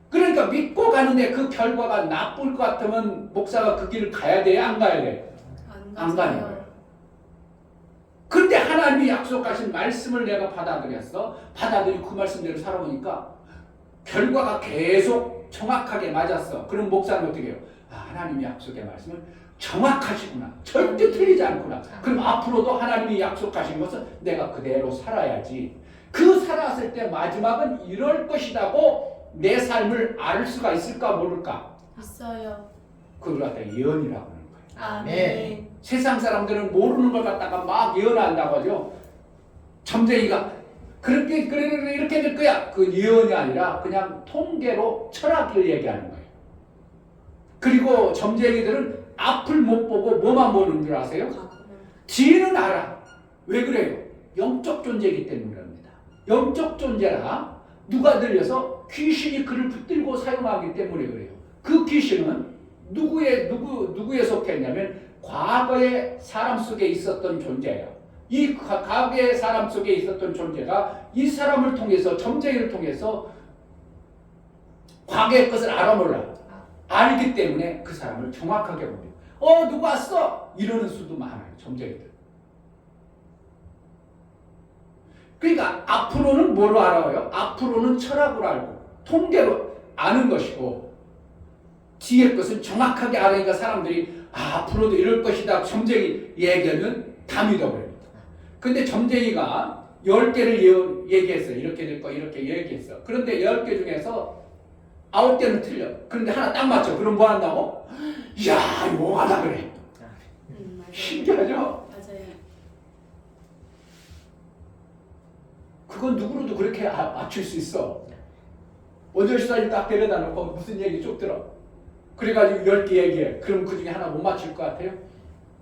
[SPEAKER 1] 그러니까 믿고 가는데 그 결과가 나쁠 것 같으면 목사가 그 길을 가야 돼요? 안 가야 돼요? 안 가는 거예요. 그런데 하나님이 약속하신 말씀을 내가 받아들이고 그 말씀대로 살아보니까 결과가 계속 정확하게 맞았어. 그럼 목사는 어떻게 해요? 하나님이 약속의 말씀은 정확하시구나. 절대 틀리지 않구나. 그럼 앞으로도 하나님이 약속하신 것은 내가 그대로 살아야지. 그 살았을 때 마지막은 이럴 것이라고 내 삶을 알 수가 있을까 모를까?
[SPEAKER 3] 있어요.
[SPEAKER 1] 그걸 갖다 예언이라고 하는 거예요.
[SPEAKER 2] 아멘.
[SPEAKER 1] 세상 사람들은 모르는 걸 갖다가 막 예언한다고 하죠. 점쟁이가 그렇게 이렇게 될 거야. 그 예언이 아니라 그냥 통계로 철학을 얘기하는 거예요. 그리고 점쟁이들은 앞을 못 보고 뭐만 보는 줄 아세요? 뒤는 알아. 왜 그래요? 영적 존재이기 때문에 그럽니다. 영적 존재라 누가 들려서 귀신이 그를 붙들고 사용하기 때문에 그래요. 그 귀신은 누구에 속했냐면 과거의 사람 속에 있었던 존재예요. 이 과거의 사람 속에 있었던 존재가 이 사람을 통해서 점쟁이를 통해서 과거의 것을 알아몰라. 알기 때문에 그 사람을 정확하게 봅니다. 누구 왔어? 이러는 수도 많아요. 점쟁이들. 그러니까 앞으로는 뭐로 알아요? 앞으로는 철학으로 알고 통계로 아는 것이고 뒤의 것은 정확하게 알으니까 사람들이 앞으로도 이럴 것이다. 점쟁이 얘기하면 다 믿어버립니다. 근데 점쟁이가 10개를 얘기했어요. 이렇게 될 거 이렇게 얘기했어. 그런데 10개 중에서 9개는 틀려. 그런데 하나 딱 맞죠. 그럼 뭐 한다고? 이야 이거 하다 그래. 신기하죠?
[SPEAKER 3] 맞아요.
[SPEAKER 1] 그건 누구로도 그렇게 맞출 수 있어. 원전시사를 딱 데려다 놓고 무슨 얘기 쭉 들어. 그래가지고 10개 얘기해. 그럼 그 중에 하나 못 맞출 것 같아요?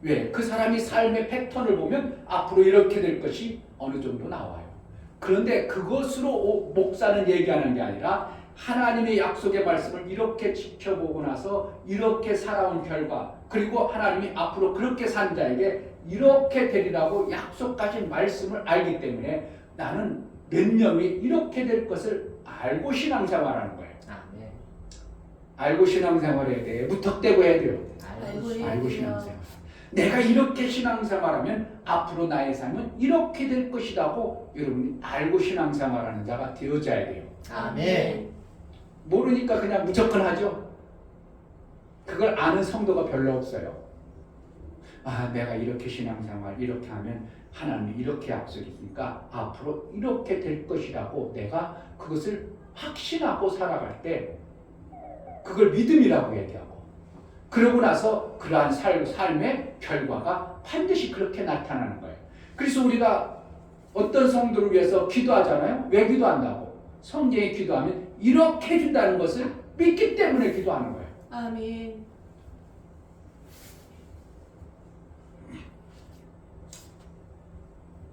[SPEAKER 1] 왜? 그 사람이 삶의 패턴을 보면 앞으로 이렇게 될 것이 어느 정도 나와요. 그런데 그것으로 목사는 얘기하는 게 아니라 하나님의 약속의 말씀을 이렇게 지켜보고 나서 이렇게 살아온 결과 그리고 하나님이 앞으로 그렇게 산 자에게 이렇게 되리라고 약속하신 말씀을 알기 때문에 나는 몇 년이 이렇게 될 것을 알고 신앙생활하는 거예요.
[SPEAKER 2] 아멘.
[SPEAKER 1] 알고 신앙생활해야 돼. 무턱대고 해야 돼요.
[SPEAKER 3] 알고
[SPEAKER 1] 신앙생활. 내가 이렇게 신앙생활하면 앞으로 나의 삶은 이렇게 될 것이라고 여러분이 알고 신앙생활하는 자가 되어져야 돼요.
[SPEAKER 2] 아멘.
[SPEAKER 1] 모르니까 그냥 무조건 하죠. 그걸 아는 성도가 별로 없어요. 내가 이렇게 신앙생활 이렇게 하면 하나님이 이렇게 약속했으니까 앞으로 이렇게 될 것이라고 내가 그것을 확신하고 살아갈 때 그걸 믿음이라고 얘기하고 그러고 나서 그러한 삶의 결과가 반드시 그렇게 나타나는 거예요. 그래서 우리가 어떤 성도를 위해서 기도하잖아요. 왜 기도한다고? 성경에 기도하면 이렇게 해준다는 것을 믿기 때문에 기도하는 거예요.
[SPEAKER 3] 아멘.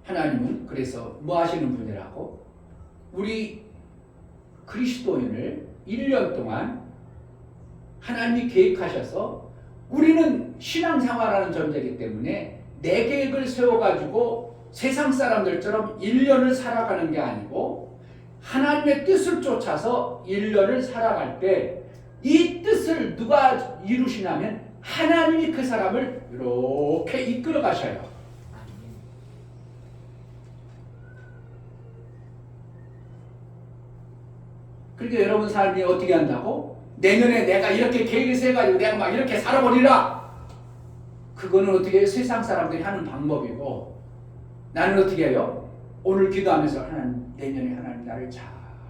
[SPEAKER 1] 하나님은 그래서 뭐 하시는 분이라고? 우리 그리스도인을 1년 동안 하나님이 계획하셔서 우리는 신앙생활하는 존재이기 때문에 내 계획을 세워가지고 세상 사람들처럼 1년을 살아가는 게 아니고 하나님의 뜻을 쫓아서 1년을 살아갈 때 이 뜻을 누가 이루시냐면 하나님이 그 사람을 이렇게 이끌어 가셔요. 그러니까 여러분 삶이 어떻게 한다고? 내년에 내가 이렇게 계획을 세가지고 내가 막 이렇게 살아버리라. 그거는 어떻게 해요? 세상 사람들이 하는 방법이고, 나는 어떻게 해요? 오늘 기도하면서 하나님, 내년에 하나님 나를 잘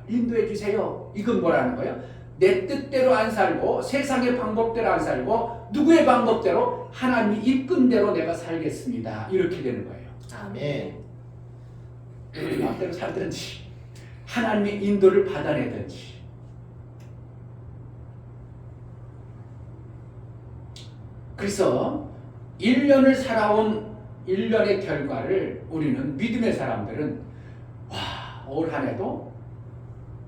[SPEAKER 1] 인도해 주세요. 이건 뭐라는 거예요? 내 뜻대로 안 살고 세상의 방법대로 안 살고 누구의 방법대로 하나님이 이끈 대로 내가 살겠습니다. 이렇게 되는 거예요.
[SPEAKER 2] 아멘.
[SPEAKER 1] 마음대로 살든지 하나님의 인도를 받아내든지. 그래서 1년을 살아온 1년의 결과를 우리는 믿음의 사람들은 올 한 해도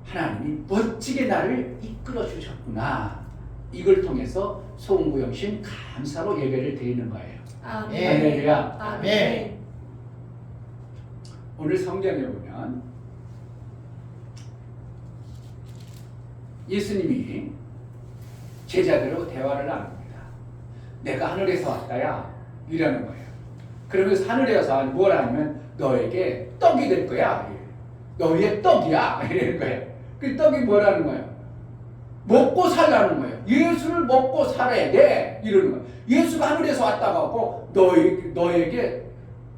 [SPEAKER 1] 하나님이 멋지게 나를 이끌어 주셨구나. 이걸 통해서 소원구영신 감사로 예배를 드리는 거예요.
[SPEAKER 2] 아멘.
[SPEAKER 1] 할렐루야.
[SPEAKER 2] 아멘.
[SPEAKER 1] 오늘 성경에 보면 예수님이 제자들하고 대화를 나눕니다. 내가 하늘에서 왔다야 이러는 거예요. 그러면서 하늘에서 뭘 하냐면 너에게 떡이 될 거야. 너희의 떡이야 이러는 거예요. 그 떡이 뭐라는 거예요? 먹고 살라는 거예요. 예수를 먹고 살아야 돼 이러는 거예요. 예수가 하늘에서 왔다고 하고 너에게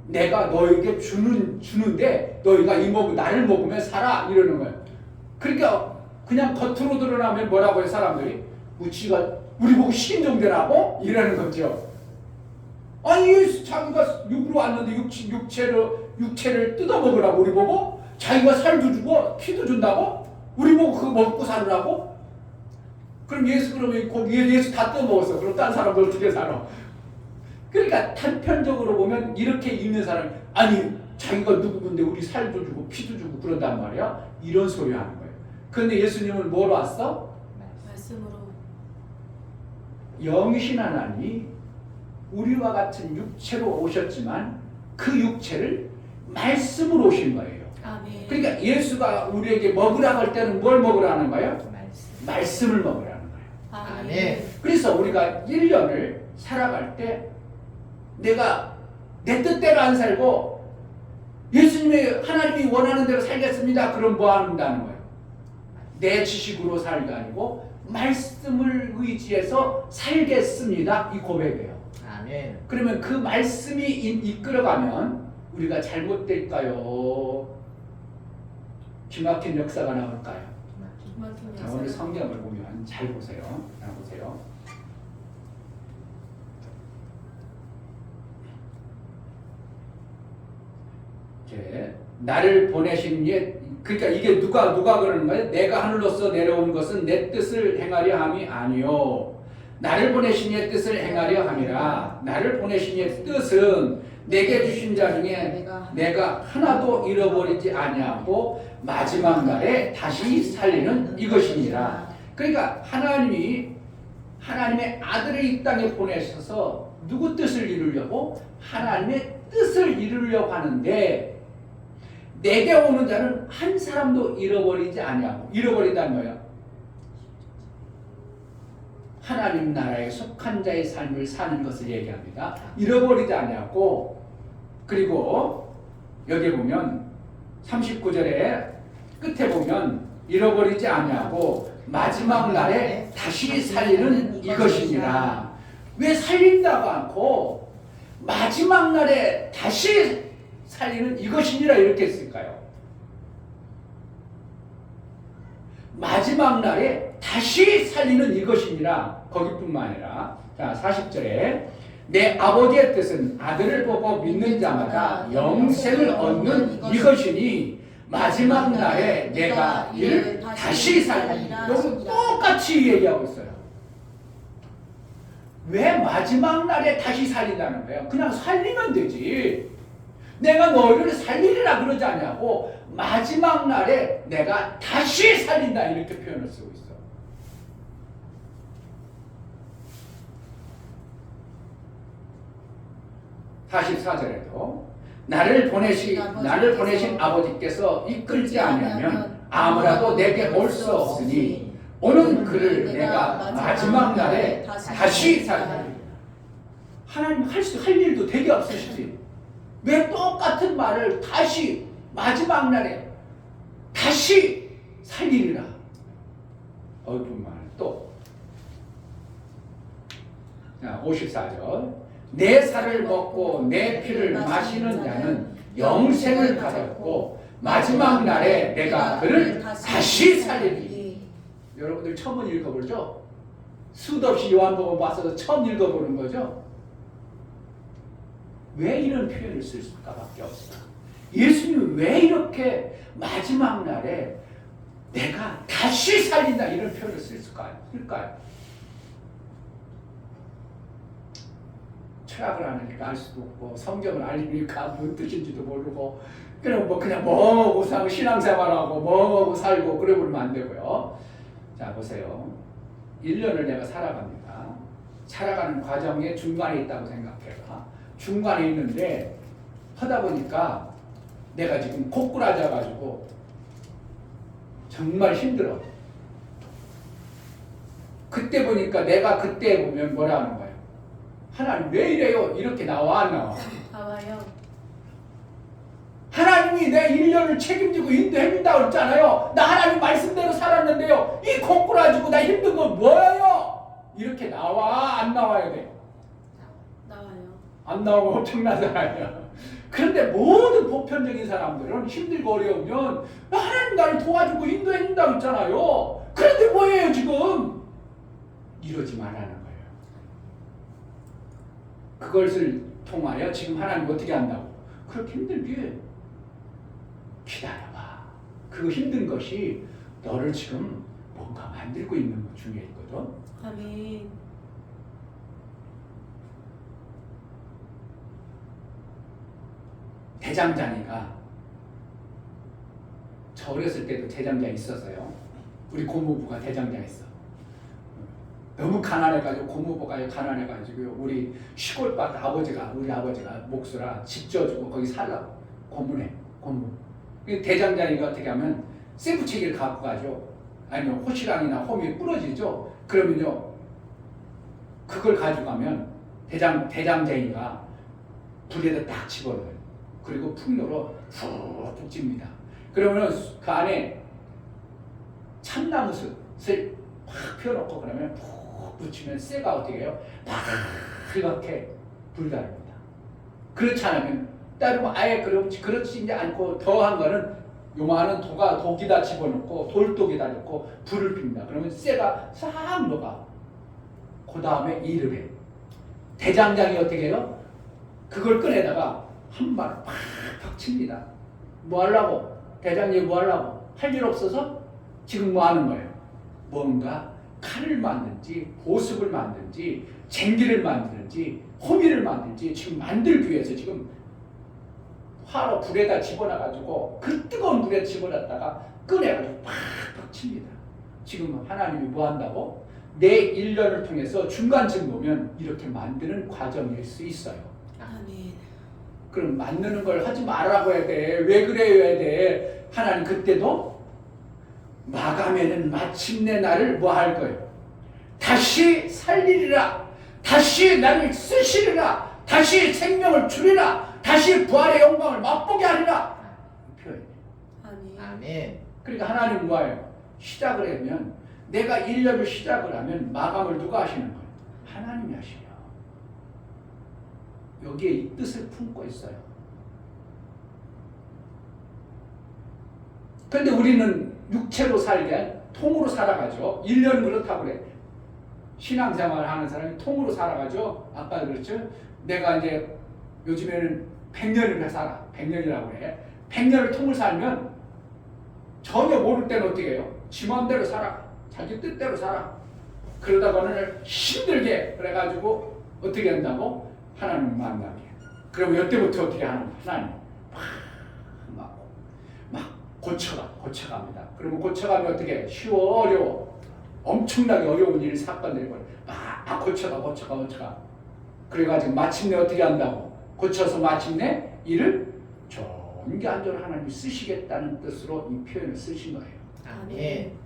[SPEAKER 1] 내가 너에게 주는데 너희가 나를 먹으면 살아 이러는 거예요. 그러니까 그냥 겉으로 드러나면 뭐라고 해요? 사람들이 우치가 우리 보고 신종되라고 이러는 거죠. 아니 예수 자기가 육으로 왔는데 육체를 뜯어 먹으라고 우리 보고 자기가 살도 주고 피도 준다고 우리 보고 그거 먹고 살으라고? 그럼 그러면 거기 예수 다 뜯어 먹었어. 그럼 딴 사람들 어떻게 살아? 그러니까 단편적으로 보면 이렇게 있는 사람이 아니 자기가 누구인데 우리 살도 주고 피도 주고 그런단 말이야. 이런 소리 하는 거예요. 그런데 예수님은 뭐로 왔어?
[SPEAKER 3] 말씀으로.
[SPEAKER 1] 영이신 하나님이 우리와 같은 육체로 오셨지만 그 육체를 말씀으로 오신 거예요.
[SPEAKER 3] 아멘.
[SPEAKER 1] 그러니까 예수가 우리에게 먹으라고 할 때는 뭘 먹으라는 거예요? 말씀을 먹으라는 거예요.
[SPEAKER 2] 아멘.
[SPEAKER 1] 그래서 우리가 1년을 살아갈 때 내가 내 뜻대로 안 살고 예수님의 하나님이 원하는 대로 살겠습니다. 그럼 뭐 한다는 거예요? 내 지식으로 살가 아니고 말씀을 의지해서 살겠습니다. 이 고백이에요.
[SPEAKER 2] 아멘.
[SPEAKER 1] 그러면 그 말씀이 이끌어가면 우리가 잘못될까요? 기막힌 역사가 나올까요? 자, 오늘 성경을 보면 잘 보세요. 잘 보세요. 이제 나를 보내신 그러니까 이게 누가 그러는 거예요? 내가 하늘로서 내려온 것은 내 뜻을 행하려 함이 아니요 나를 보내신 이의 뜻을 행하려 함이라. 나를 보내신 이의 뜻은 내게 주신 자 중에 내가 하나도 잃어버리지 아니하고 마지막 날에 다시 살리는 이것이니라. 그러니까 하나님이 하나님의 아들을 이 땅에 보내셔서 누구 뜻을 이루려고? 하나님의 뜻을 이루려고 하는데 내게 오는 자는 한 사람도 잃어버리지 아니하고, 잃어버린다는 거예요. 하나님 나라에 속한 자의 삶을 사는 것을 얘기합니다. 잃어버리지 아니하고, 그리고 여기 보면 39절에 끝에 보면 잃어버리지 아니하고 마지막 날에 다시 살리는 이것이니라. 왜 살린다고 않고 마지막 날에 다시 살리는 이것이니라 이렇게 했을까요? 마지막 날에 다시 살리는 이것이니라. 거기뿐만 아니라 자 40절에 내 아버지의 뜻은 아들을 보고 믿는 자마다 영생을 얻는 이것이니 마지막 날에 내가 이를 다시 살리리라. 여기 똑같이 얘기하고 있어요. 왜 마지막 날에 다시 살린다는 거예요? 그냥 살리면 되지. 내가 너희를 살리리라 그러지 않냐고 마지막 날에 내가 다시 살린다 이렇게 표현을 쓰고 있어. (44절에도) 나를 보내신 아버지께서 이끌지 아니하면 아무라도 내게 올 수 없으니 오는 그를 내가 마지막 날에 다시 살리리라. 하나님 할 일도 되게 없으시지. 왜 똑같은 말을 다시 마지막 날에 다시 살리리라. 뿐만 또. 자, 54절. 내 살을 먹고 내 피를 마시는 자는 영생을 받았고 마지막 날에 내가 그를 다시 살리리. 여러분들 처음 읽어보죠? 수도 없이 요한복음 와서 처음 읽어보는 거죠? 왜 이런 표현을 쓸 수밖에 없을까? 예수님은 왜 이렇게 마지막 날에 내가 다시 살린다 이런 표현을 쓸까요? 철학을 안 하니까 알 수도 없고 성경을 알리니까 무슨 뜻인지도 모르고 그냥 뭐하고 사고 신앙생활하고 뭐하고 살고 그래 보면 안 되고요. 자 보세요. 1년을 내가 살아갑니다. 살아가는 과정의 중간에 있다고 생각해봐. 중간에 있는데 하다 보니까 내가 지금 고꾸라져 가지고 정말 힘들어. 그때 보니까 내가 그때 보면 뭐라 하는 거예요? 하나님 왜 이래요? 이렇게 나와 안 나와?
[SPEAKER 3] 나와요.
[SPEAKER 1] 하나님이 내 1년을 책임지고 인도해준다고 했잖아요. 나 하나님 말씀대로 살았는데요. 이 고꾸라지고 나 힘든 건 뭐예요? 이렇게 나와 안 나와야 돼?
[SPEAKER 3] 나와요.
[SPEAKER 1] 안 나오면 엄청난 사람이야. 그런데 모든 보편적인 사람들은 힘들고 어려우면 하나님 나를 도와주고 인도해준다고 했잖아요. 그런데 뭐예요 지금? 이러지 말라는 거예요. 그것을 통하여 지금 하나님 어떻게 한다고? 그렇게 힘들게 기다려봐. 그 힘든 것이 너를 지금 뭔가 만들고 있는 것 중에 있거든.
[SPEAKER 3] 아멘.
[SPEAKER 1] 대장장이가 저 어렸을 때도 대장장이 있었어요. 우리 고모부가 대장장이었어. 너무 가난해가지고 고모부가 가난해가지고 우리 시골밭 우리 아버지가 목수라 집 져주고 거기 살라고 고모네. 대장장이가 어떻게 하면 쇠부채기를 갖고 가죠. 아니면 호시랑이나 홈이 부러지죠. 그러면요 그걸 가져가면 대장장이가 불에다 딱 집어넣어요. 그리고 풍로로 푹 찝니다. 그러면 그 안에 참나무숯을 팍 펴놓고 그러면 푹 붙이면 쇠가 어떻게 해요? 이렇게 불다릅니다. 그렇지 않으면 따르면 아예 그렇지 않고 더한 거는 요만한 독에다 집어넣고 돌독에다 넣고 불을 핍니다. 그러면 쇠가 싹 녹아. 그 다음에 일을 해. 대장장이 어떻게 해요? 그걸 꺼내다가 한 발을 팍팍 칩니다. 뭐 하려고? 대장장이 뭐 하려고? 할 일 없어서 지금 뭐 하는 거예요? 뭔가 칼을 만든지 보습을 만든지 쟁기를 만드는지 호미를 만들지 지금 만들기 위해서 지금 화로 불에다 집어넣어가지고 그 뜨거운 불에 집어넣었다가 꺼내가지고 팍팍 칩니다. 지금 하나님이 뭐 한다고? 내 1년을 통해서 중간쯤 보면 이렇게 만드는 과정일 수 있어요.
[SPEAKER 3] 아멘.
[SPEAKER 1] 그럼 만드는 걸 하지 말라고 해야 돼. 왜 그래야 돼? 하나님 그때도 마감에는 마침내 나를 뭐 할 거예요? 다시 살리리라. 다시 나를 쓰시리라. 다시 생명을 주리라. 다시 부활의 영광을 맛보게 하리라. 표현이에요.
[SPEAKER 3] 아멘.
[SPEAKER 1] 그러니까 하나님은 뭐예요? 시작을 하면 내가 1년을 시작을 하면 마감을 누가 하시는 거예요? 하나님이 하시요. 여기에 이 뜻을 품고 있어요. 그런데 우리는 육체로 살게 통으로 살아가죠. 1년 그렇다고 그래. 신앙생활 하는 사람이 통으로 살아가죠. 아까 그랬죠. 내가 이제 요즘에는 100년을 살아. 100년이라고 그래. 100년을 통을 살면 전혀 모를 때는 어떻게 해요? 지 마음대로 살아. 자기 뜻대로 살아. 그러다가는 힘들게 그래가지고 어떻게 한다고? 하나님 만나게. 그럼 이때부터 어떻게 하는 거야? 하나님 막 고쳐갑니다. 그러면 고쳐가면 어떻게 해? 쉬워 어려워? 엄청나게 어려운 일 사건들이 막 고쳐가. 그래가지고 마침내 어떻게 한다고? 고쳐서 마침내 일을 좋은 게 안전을 하나님이 쓰시겠다는 뜻으로 이 표현을 쓰신 거예요.
[SPEAKER 2] 아멘.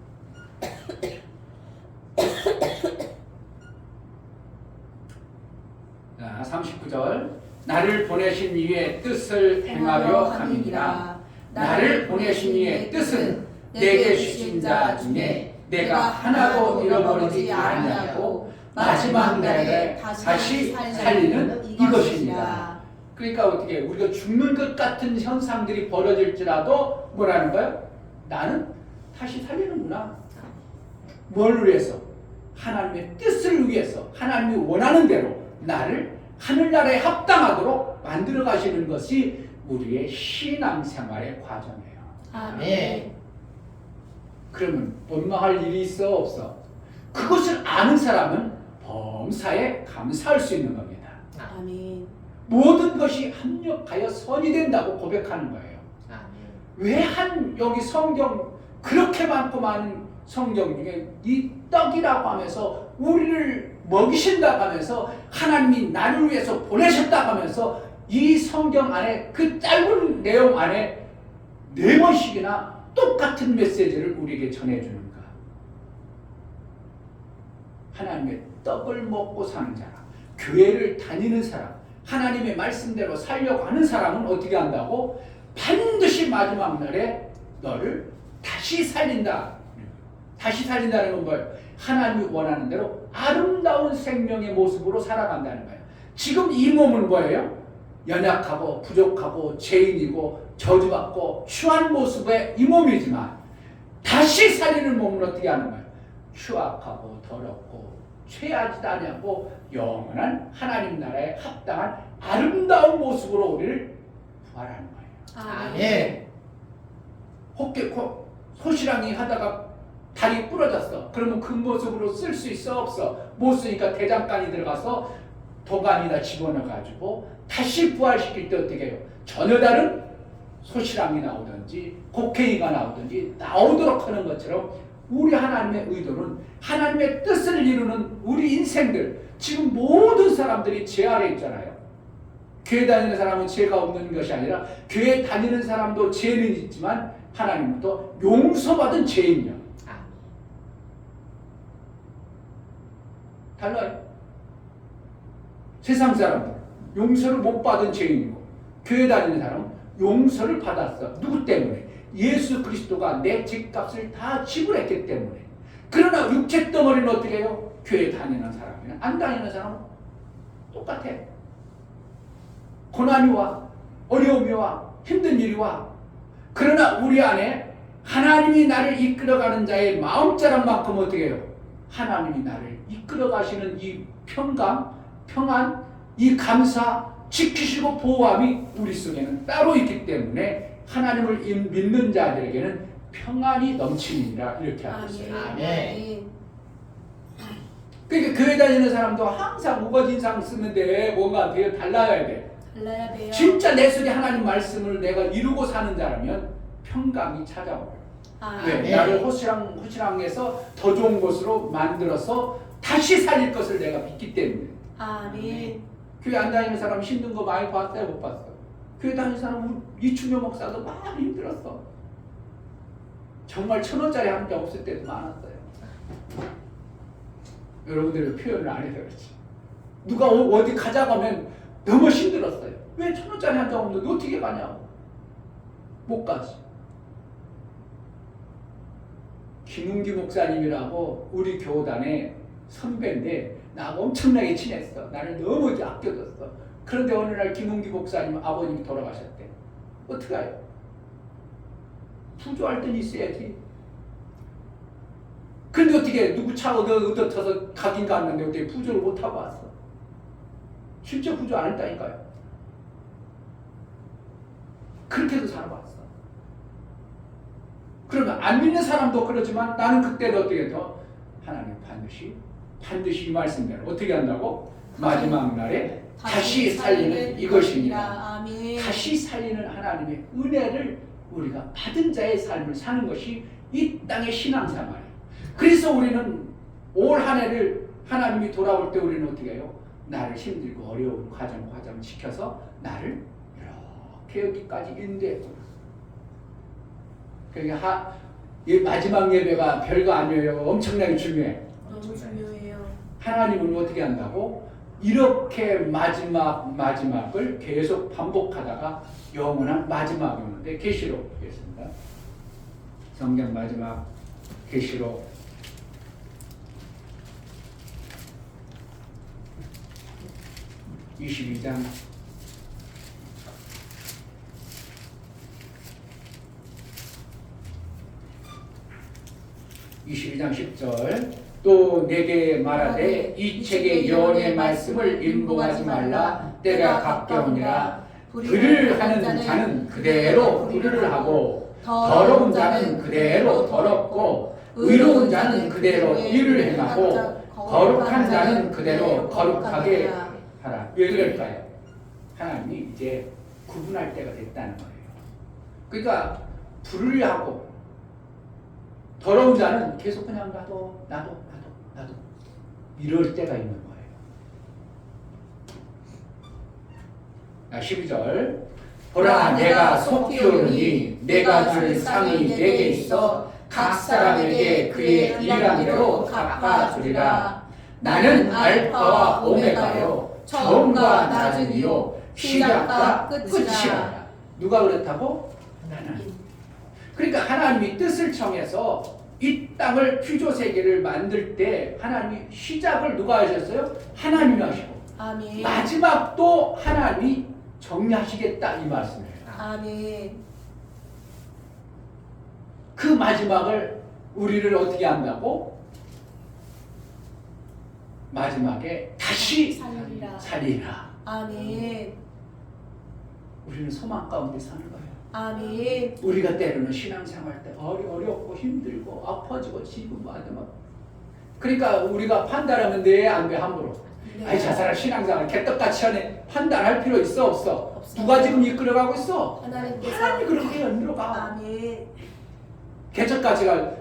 [SPEAKER 1] 9절 나를 보내신 이의 뜻을 행하려 함이니라. 나를 보내신 이의 뜻은 내게 주신 자 중에 내가 하나도 잃어버리지 아니하고 마지막 날에 다시 살리는 이것이니라. 그러니까 어떻게 우리가 죽는 것 같은 현상들이 벌어질지라도 뭐라는 거예요? 나는 다시 살리는구나. 뭘 위해서? 하나님의 뜻을 위해서 하나님이 원하는 대로 나를 하늘나라에 합당하도록 만들어 가시는 것이 우리의 신앙생활의 과정이에요.
[SPEAKER 2] 아멘.
[SPEAKER 1] 그러면 원망할 일이 있어 없어? 그것을 아는 사람은 범사에 감사할 수 있는 겁니다.
[SPEAKER 3] 아멘.
[SPEAKER 1] 모든 것이 합력하여 선이 된다고 고백하는 거예요.
[SPEAKER 2] 아멘.
[SPEAKER 1] 왜 여기 성경 그렇게 많고 많은 성경 중에 이 떡이라고 하면서 우리를 먹이신다고 하면서 하나님이 나를 위해서 보내셨다고 하면서 이 성경 안에 그 짧은 내용 안에 4번씩이나 똑같은 메시지를 우리에게 전해주는가? 하나님의 떡을 먹고 사는 사람, 교회를 다니는 사람, 하나님의 말씀대로 살려고 하는 사람은 어떻게 한다고? 반드시 마지막 날에 너를 다시 살린다. 다시 살린다는 건 뭐예요? 하나님이 원하는 대로 아름다운 생명의 모습으로 살아간다는 거예요. 지금 이 몸은 뭐예요? 연약하고 부족하고 죄인이고 저주받고 추한 모습의 이 몸이지만 다시 살리는 몸은 어떻게 하는 거예요? 추악하고 더럽고 죄하지도 않고 영원한 하나님 나라에 합당한 아름다운 모습으로 우리를 부활하는 거예요.
[SPEAKER 2] 아멘.
[SPEAKER 1] 소시랑이 하다가 다리 부러졌어. 그러면 그 모습으로 쓸 수 있어 없어? 못 쓰니까 대장간이 들어가서 도관이다 집어넣어가지고 다시 부활시킬 때 어떻게 해요? 전혀 다른 소시랑이 나오든지 곡괭이가 나오든지 나오도록 하는 것처럼 우리 하나님의 의도는 하나님의 뜻을 이루는 우리 인생들, 지금 모든 사람들이 죄 아래 있잖아요. 교회 다니는 사람은 죄가 없는 것이 아니라 교회 다니는 사람도 죄는 있지만 하나님부터 용서받은 죄인이요. 달라요. 세상 사람들 용서를 못 받은 죄인이고 교회 다니는 사람은 용서를 받았어. 누구 때문에? 예수 그리스도가 내 죄값을 다 지불했기 때문에. 그러나 육체 덩어리는 어떻게 해요? 교회 다니는 사람이나 안 다니는 사람은 똑같아. 고난이 와, 어려움이 와, 힘든 일이 와. 그러나 우리 안에 하나님이 나를 이끌어가는 자의 마음자랑만큼 어떻게 해요? 하나님이 나를 이끌어가시는 이 평강, 평안, 이 감사, 지키시고 보호함이 우리 속에는 따로 있기 때문에 하나님을 믿는 자들에게는 평안이 넘치니라 이렇게 하고 있어요.
[SPEAKER 2] 아멘.
[SPEAKER 1] 그러니까 교회 다니는 사람도 항상 우거진상 쓰는데 뭔가 되게 달라야 돼.
[SPEAKER 3] 달라야 돼요.
[SPEAKER 1] 진짜 내 속에 하나님 말씀을 내가 이루고 사는 자라면 평강이 찾아와요. 왜?
[SPEAKER 2] 아멘.
[SPEAKER 1] 나를 호시랑에서 더 좋은 곳으로 만들어서 다시 살릴 것을 내가 믿기 때문에.
[SPEAKER 3] 아멘.
[SPEAKER 1] 교회 안 다니는 사람 힘든 거 많이 봤어요? 못 봤어요? 교회 다니는 사람 이충효 목사도 많이 힘들었어. 정말 1,000원짜리 한 장 없을 때도 많았어요. 여러분들이 표현을 안 해서 그렇지. 누가 어디 가자고 하면 너무 힘들었어요. 왜 1,000원짜리 한 장 없는데 어떻게 가냐고. 못 가지. 김은기 목사님이라고 우리 교단의 선배인데 나하고 엄청나게 친했어. 나를 너무 아껴줬어. 그런데 어느 날 김은기 목사님 아버님이 돌아가셨대. 어떻게 해요? 부조할 땐 있어야지. 근데 어떻게 누구 차 얻어터서 가긴 갔는데 어떻게 부조를 못하고 왔어? 실제 부조 안 했다니까요. 그렇게도 살아봤어. 그러면 안 믿는 사람도 그러지만 나는 그때도 어떻게 해서 하나님 반드시 이 말씀대로 어떻게 한다고? 마지막 날에 다시 살리는 이것입니다.
[SPEAKER 3] 아멘.
[SPEAKER 1] 다시 살리는 하나님의 은혜를 우리가 받은 자의 삶을 사는 것이 이 땅의 신앙생활이에요. 그래서 우리는 올 한 해를 하나님이 돌아올 때 우리는 어떻게 해요? 나를 힘들고 어려운 과정 지켜서 나를 이렇게 여기까지 인도했구나. 그러니까 이 마지막 예배가 별거 아니에요. 엄청나게 중요해.
[SPEAKER 3] 너무 중요해요.
[SPEAKER 1] 하나님은 어떻게 한다고? 이렇게 마지막을 계속 반복하다가 영원한 마지막이 오는데 계시록 보겠습니다. 성경 마지막 계시록 22장 22장 10절 또 내게 말하되 이 책의 예언의 말씀을 인봉하지 말라 때가 가까우니라 불을 하는 자는 그대로 불을 하고 더러운 자는 그대로 더럽고 의로운 자는 그대로 일을 행하고 거룩한 자는 그대로 거룩하게 하라. 왜 그럴까요? 하나님이 이제 구분할 때가 됐다는 거예요. 그러니까 불을 하고 더러운 자는 계속 그냥 나도 이럴 때가 있는 거예요. 12절 보라 내가 속히 오르니 내가 줄 상이 내게 있어 각 사람에게 그의 일한 대로 갚아주리라. 나는 알파와 오메가요 처음과 나중이요 시작과 끝이라. 누가 그렇다고? 하나님. 그러니까 하나님이 뜻을 청해서 이 땅을 피조세계를 만들 때 하나님이 시작을 누가 하셨어요? 하나님이 하시고
[SPEAKER 2] 아멘.
[SPEAKER 1] 마지막도 하나님이 정리하시겠다 이 말씀이에요.
[SPEAKER 2] 아멘.
[SPEAKER 1] 그 마지막을 우리를 어떻게 한다고? 마지막에 다시 살리라.
[SPEAKER 2] 아멘.
[SPEAKER 1] 우리는 소망 가운데 사는 거예요.
[SPEAKER 2] 아멘.
[SPEAKER 1] 우리가 때로는 신앙생활 때 어렵고 힘들고 아파지고 지금 마지막 그러니까 우리가 판단하면 돼 안 돼 함부로
[SPEAKER 2] 네.
[SPEAKER 1] 아니 저 사람 신앙생활 개떡같이 하네 판단할 필요 있어 없어? 누가 지금 이끌어가고 있어?
[SPEAKER 2] 하나님께서
[SPEAKER 1] 하나님이 그렇게 연로가
[SPEAKER 2] 아멘.
[SPEAKER 1] 개떡같이가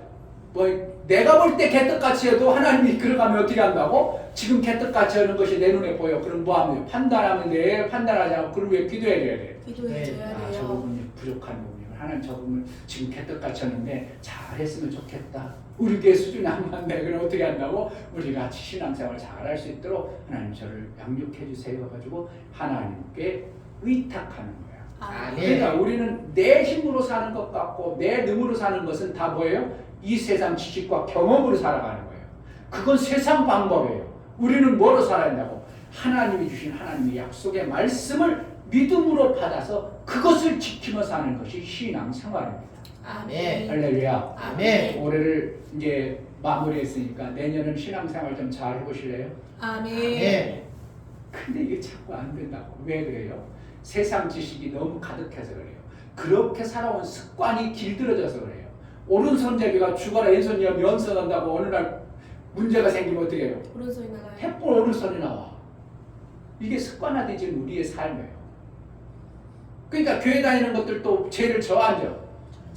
[SPEAKER 1] 뭐 내가 볼 때 개떡같이 해도 하나님이 이끌어가면 어떻게 한다고? 지금 개떡같이 하는 것이 내 눈에 보여. 그럼 뭐 하면 돼? 판단하면 돼. 판단하지 않고 그럼 왜 기도해야 돼?
[SPEAKER 2] 기도해줘야
[SPEAKER 1] 아, 저
[SPEAKER 2] 돼요.
[SPEAKER 1] 부분이 부족한 부분이고 하나님 저 부분 지금 개떡같이 하는데 잘했으면 좋겠다. 우리 교회 수준이 안 맞네. 그럼 어떻게 한다고? 우리 같이 신앙생활 잘할 수 있도록 하나님 저를 양육해 주세요. 가지고 하나님께 의탁하는 거예요.
[SPEAKER 2] 아멘.
[SPEAKER 1] 그러니까 우리는 내 힘으로 사는 것 같고 내 능으로 사는 것은 다 뭐예요? 이 세상 지식과 경험으로 살아가는 거예요. 그건 세상 방법이에요. 우리는 뭐로 살아야 된다고? 하나님이 주신 하나님의 약속의 말씀을 믿음으로 받아서 그것을 지키며 사는 것이 신앙생활입니다.
[SPEAKER 2] 아멘.
[SPEAKER 1] 할렐루야.
[SPEAKER 2] 아멘.
[SPEAKER 1] 올해를 이제 마무리했으니까 내년은 신앙생활 좀 잘 해보실래요?
[SPEAKER 2] 아멘.
[SPEAKER 1] 근데 이게 자꾸 안 된다고. 왜 그래요? 세상 지식이 너무 가득해서 그래요. 그렇게 살아온 습관이 길들어져서 그래요. 오른손잡이가 죽어라 왼손이 면선한다고 어느 날 문제가 생기면 어떻게 해요?
[SPEAKER 2] 오른손이 나가요.
[SPEAKER 1] 햇볼 오른손이 나와. 이게 습관화되진 우리의 삶이에요. 그러니까 교회 다니는 것들도 죄를 저안져.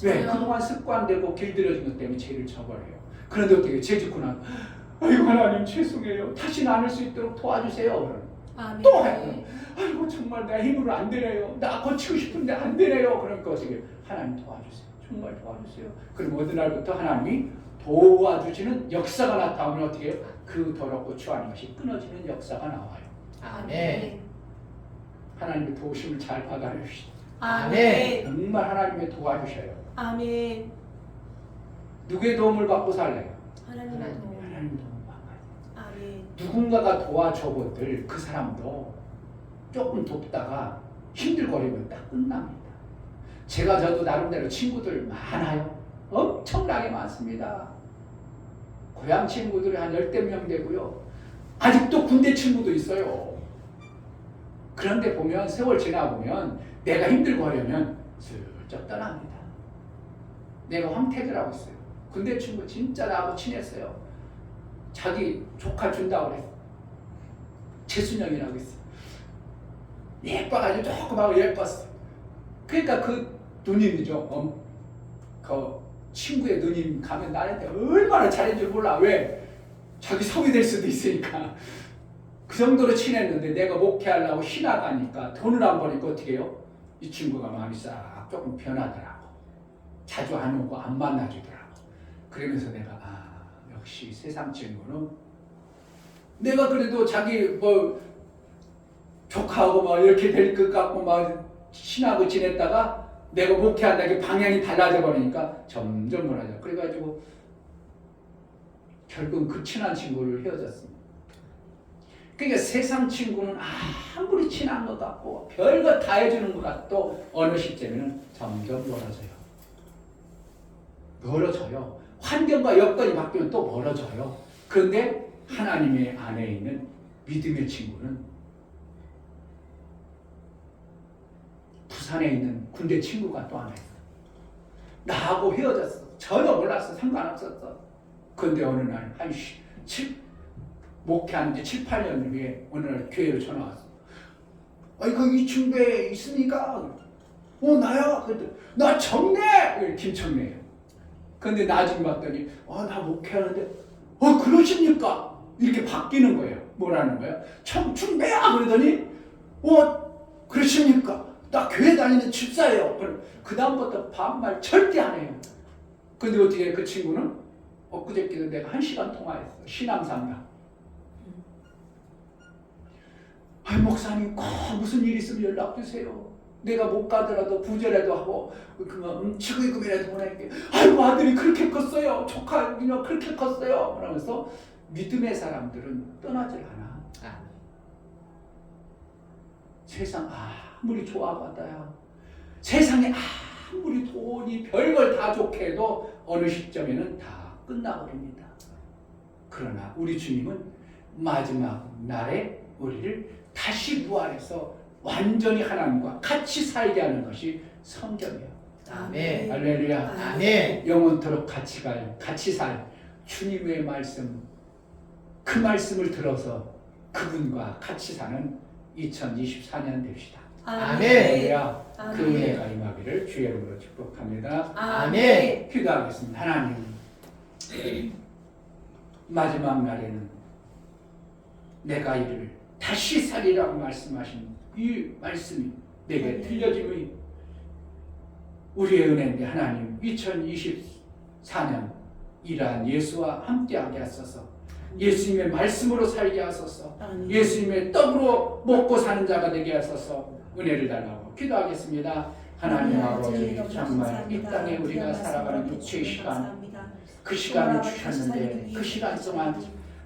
[SPEAKER 1] 왜?
[SPEAKER 2] 저요.
[SPEAKER 1] 그동안 습관되고 길들여진 것 때문에 죄를 저버려요. 그런데 어떻게 해요? 죄 짓고 나면 아이고 하나님 죄송해요. 다시는 안 할 수 있도록 도와주세요. 그러면
[SPEAKER 2] 아멘.
[SPEAKER 1] 또 해요. 아이고 정말 내 힘으로 안 되네요. 나 고치고 싶은데 안 되네요. 그러니까 어떻게 해요? 하나님 도와주세요. 정말 도와주세요. 그럼 어느 날부터 하나님이 도와주시는 역사가 나타나면 어떻게 해요? 그 더럽고 추하는 것이 끊어지는 역사가 나와요.
[SPEAKER 2] 아멘.
[SPEAKER 1] 하나님의 도우심을 잘 받아내시죠.
[SPEAKER 2] 아멘.
[SPEAKER 1] 정말 하나님의 도와주셔요.
[SPEAKER 2] 아멘.
[SPEAKER 1] 누구의 도움을 받고 살래요?
[SPEAKER 2] 하나님의 도움.
[SPEAKER 1] 하나님 도움 받아요.
[SPEAKER 2] 아멘.
[SPEAKER 1] 누군가가 도와줘보들 그 사람도 조금 돕다가 힘들거리면 딱 끝납니다. 저도 나름대로 친구들 많아요. 엄청나게 많습니다. 고향 친구들이 한 10대 명 되고요. 아직도 군대 친구도 있어요. 그런데 보면 세월 지나보면 내가 힘들고 하려면 슬쩍 떠납니다. 내가 황태규라고 있어요. 군대 친구 진짜 나하고 친했어요. 자기 조카 준다고 그랬어. 최순영이라고 있어. 예뻐가지고 조금하고 예뻤어. 그러니까 그 누님이죠. 그 친구의 누님 가면 나한테 얼마나 잘한 줄 몰라. 왜? 자기 성이 될 수도 있으니까. 그 정도로 친했는데 내가 목회하려고 신학하니까 돈을 안 버니까 어떻게 해요? 이 친구가 마음이 싹 조금 변하더라고. 자주 안 오고 안 만나주더라고. 그러면서 내가 역시 세상 친구는 내가 그래도 자기 조카하고 막 이렇게 될 것 같고 막 친하고 지냈다가 내가 목회한다는 게 방향이 달라져 버리니까 점점 멀어져. 그래가지고 결국 그 친한 친구를 헤어졌습니다. 그러니까 세상 친구는 아무리 친한 것 같고 별거 다 해주는 것 같도 어느 시점에는 점점 멀어져요. 환경과 여건이 바뀌면 또 멀어져요. 그런데 하나님의 안에 있는 믿음의 친구는 부산에 있는 군대 친구가 또 하나 있어. 나하고 헤어졌어. 전혀 몰랐어. 상관없었어. 그런데 어느 날 목회한 지 7, 8년 후에 어느 날 교회로 전화 왔어. 아니 그 2층 배에 있으니까 나야. 그랬더니 나 청래! 김청래예요. 근데 나중에 봤더니 나 목회하는데 그러십니까? 이렇게 바뀌는 거예요. 뭐라는 거예요? 청춘배야! 그러더니 그러십니까? 나 교회 다니는 집사예요. 그 다음부터 반말 절대 안 해요. 근데 어떻게 그 친구는 엊그저께도 내가 1시간 통화했어. 신앙상담. 목사님 꼭 무슨 일 있으면 연락 주세요. 내가 못 가더라도 부재라도 하고 축의금이라도 보낼게. 아이고 아들이 그렇게 컸어요. 조카 그렇게 컸어요. 그러면서 믿음의 사람들은 떠나질 않아. 세상 아무리 좋아받아야 세상에 아무리 돈이 별걸 다 좋게 해도 어느 시점에는 다 끝나버립니다. 그러나 우리 주님은 마지막 날에 우리를 다시 부활해서 완전히 하나님과 같이 살게 하는 것이 성경이에요.
[SPEAKER 2] 아멘.
[SPEAKER 1] 할렐루야.
[SPEAKER 2] 아멘.
[SPEAKER 1] 영원토록 같이 살 주님의 말씀, 그 말씀을 들어서 그분과 같이 사는 2024년 됩시다.
[SPEAKER 2] 아멘.
[SPEAKER 1] 할렐루야. 그
[SPEAKER 2] 아멘.
[SPEAKER 1] 은혜가 임하기를 주의 이름으로 축복합니다.
[SPEAKER 2] 아멘.
[SPEAKER 1] 기도하겠습니다. 하나님, 마지막 날에는 내가 이를 다시 살리라고 말씀하신 이 말씀이 내게 들려짐이 우리의 은혜인데 하나님 2024년 이러한 예수와 함께하게 하소서. 예수님의 말씀으로 살게 하소서. 예수님의 떡으로 먹고 사는 자가 되게 하소서. 은혜를 달라고 기도하겠습니다. 하나님 아버지, 정말 이 땅에 우리가 살아가는 육체의 시간, 그 시간을 주셨는데 그 시간 동안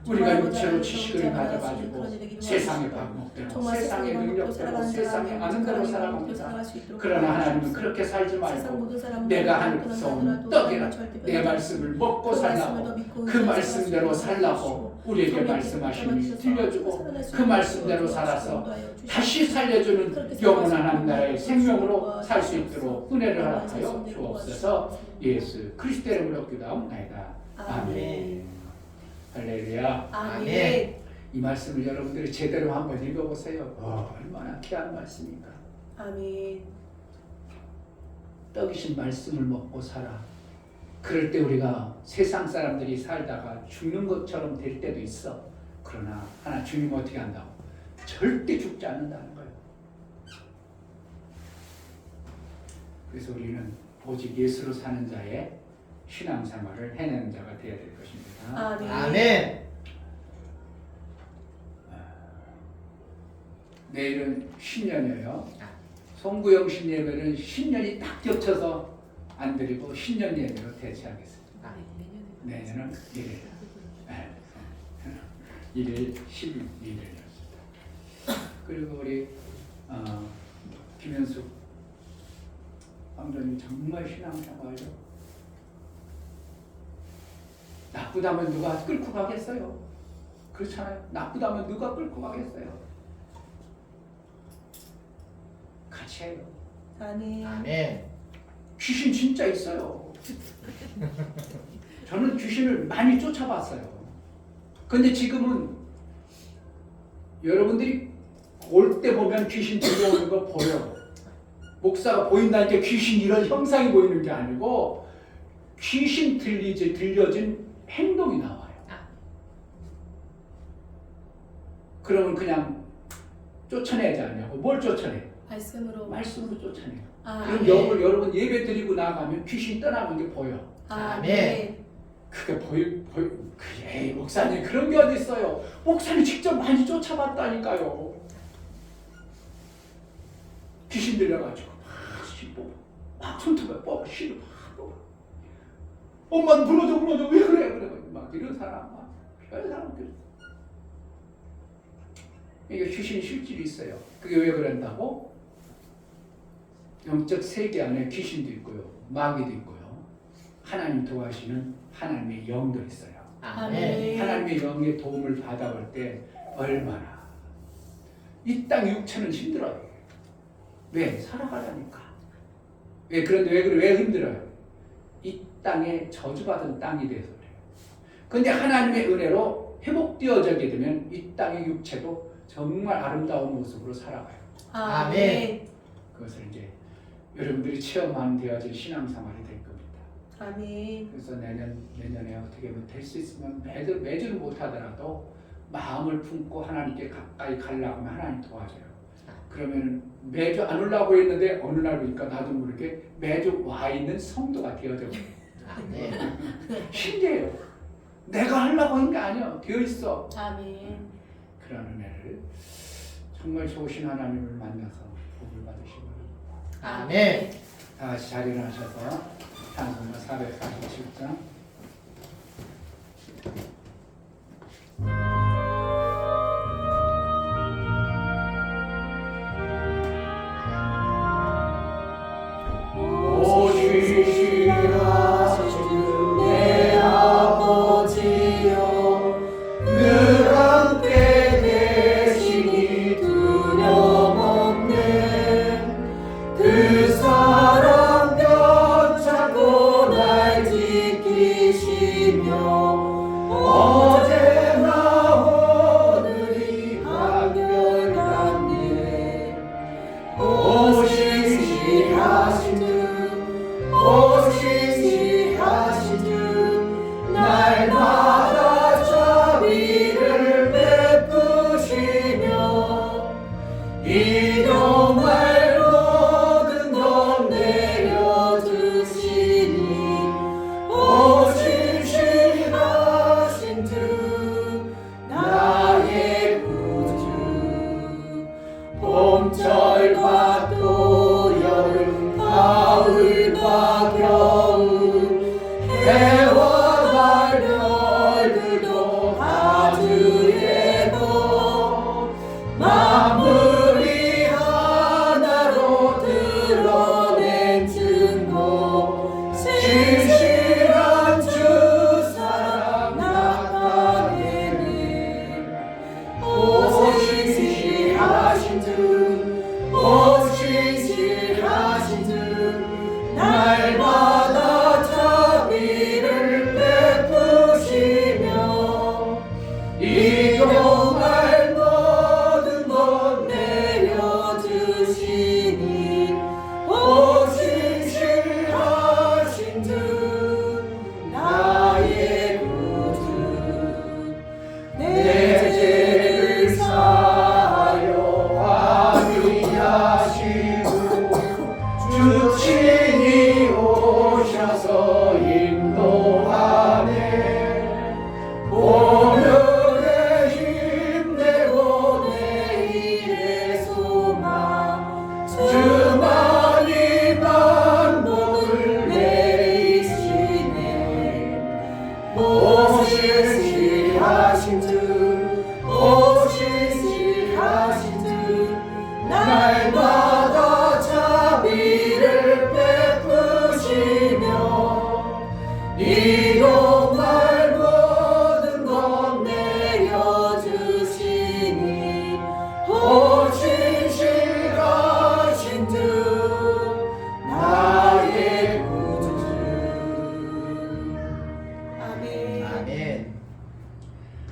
[SPEAKER 1] 우리가 육체로 지식을 가져가지고 세상의 방법대로, 세상의 능력대로, 세상에 아는 대로 살아갑니다. 그러나 하나님은 그렇게 살지 말고 내가 하늘에서 온 떡이라 내 말씀을 먹고 살라고, 그 말씀대로 살라고 우리에게 말씀하시니 들려주고 그 말씀대로 살아서 다시 살려주는 영원한 하나님의 생명으로 살 수 있도록 은혜를 허락하여 주옵소서. 예수 그리스도의 이름으로 기도하옵나이다. 아멘. 할렐루야.
[SPEAKER 2] 아멘.
[SPEAKER 1] 이 말씀을 여러분들이 제대로 한번 읽어보세요. 얼마나 귀한 말씀입니까?
[SPEAKER 2] 아멘.
[SPEAKER 1] 떡이신 말씀을 먹고 살아. 그럴 때 우리가 세상 사람들이 살다가 죽는 것처럼 될 때도 있어. 그러나 하나 주님 어떻게 한다고? 절대 죽지 않는다는 거예요. 그래서 우리는 오직 예수로 사는 자의 신앙생활을 해내는 자가 되어야 될 것입니다.
[SPEAKER 2] 아멘. 아멘.
[SPEAKER 1] 내일은 신년이에요. 송구영 신예배는 신년이 딱 겹쳐서 안 드리고 신년 예배로 대체하겠습니다. 내년은 1일 11일이었습니다. 그리고 우리 김현숙 방전이 정말 신앙생활이죠. 나쁘다면 누가 끌고 가겠어요? 그렇잖아요. 나쁘다면 누가 끌고 가겠어요? 같이 해요.
[SPEAKER 2] 아멘.
[SPEAKER 4] 아멘.
[SPEAKER 1] 귀신 진짜 있어요. 저는 귀신을 많이 쫓아봤어요. 근데 지금은 여러분들이 올 때 보면 귀신 들려오는 거 보여. 목사가 보인다는 게 귀신 이런 형상이 보이는 게 아니고 귀신 들려진 행동이 나와요. 그러면 그냥 쫓아내지 않냐고. 뭘 쫓아내? 말씀으로 쫓아내요. 그럼 여러분 예배 드리고 나가면 귀신 떠나는 게 보여.
[SPEAKER 2] 아멘.
[SPEAKER 1] 그게 그래 목사님 그런 게 어디 있어요? 목사님 직접 많이 쫓아봤다니까요. 귀신 들려가지고 막 손톱에 뽑아 실어 뽑아. 엄마 무너져 왜 그래 막 이런 사람 막 이런 사람들. 이게 귀신 실질이 있어요. 그게 왜 그런다고? 영적 세계 안에 귀신도 있고요, 마귀도 있고요. 하나님 도와주시는 하나님의 영도 있어요.
[SPEAKER 2] 아멘.
[SPEAKER 1] 하나님의 영의 도움을 받아볼 때 얼마나 이 땅 육체는 힘들어요. 왜? 살아가라니까. 왜? 그런데 왜 힘들어요? 이 땅에 저주받은 땅이 돼서 그래요. 그런데 하나님의 은혜로 회복되어지게 되면 이 땅의 육체도 정말 아름다운 모습으로 살아가요.
[SPEAKER 2] 아멘.
[SPEAKER 1] 그것을 이제 여러분들이 체험하는 되어질 신앙생활이 될 겁니다.
[SPEAKER 2] 아멘.
[SPEAKER 1] 그래서 내년에 어떻게 될 수 있으면 매주는 못하더라도 마음을 품고 하나님께 가까이 가려고 하면 하나님 도와줘요. 그러면 매주 안 오려고 했는데 어느 날 보니까 나도 모르게 매주 와 있는 성도가 되어져 버려요. 신기해요. 내가 하려고 한 게 아니야. 되어 있어.
[SPEAKER 2] 아멘.
[SPEAKER 1] 그런 은혜를 정말 좋으신 하나님을 만나서 복을 받으시고
[SPEAKER 2] 아멘.
[SPEAKER 1] 다 같이 자리를 하셔서 찬송가 447장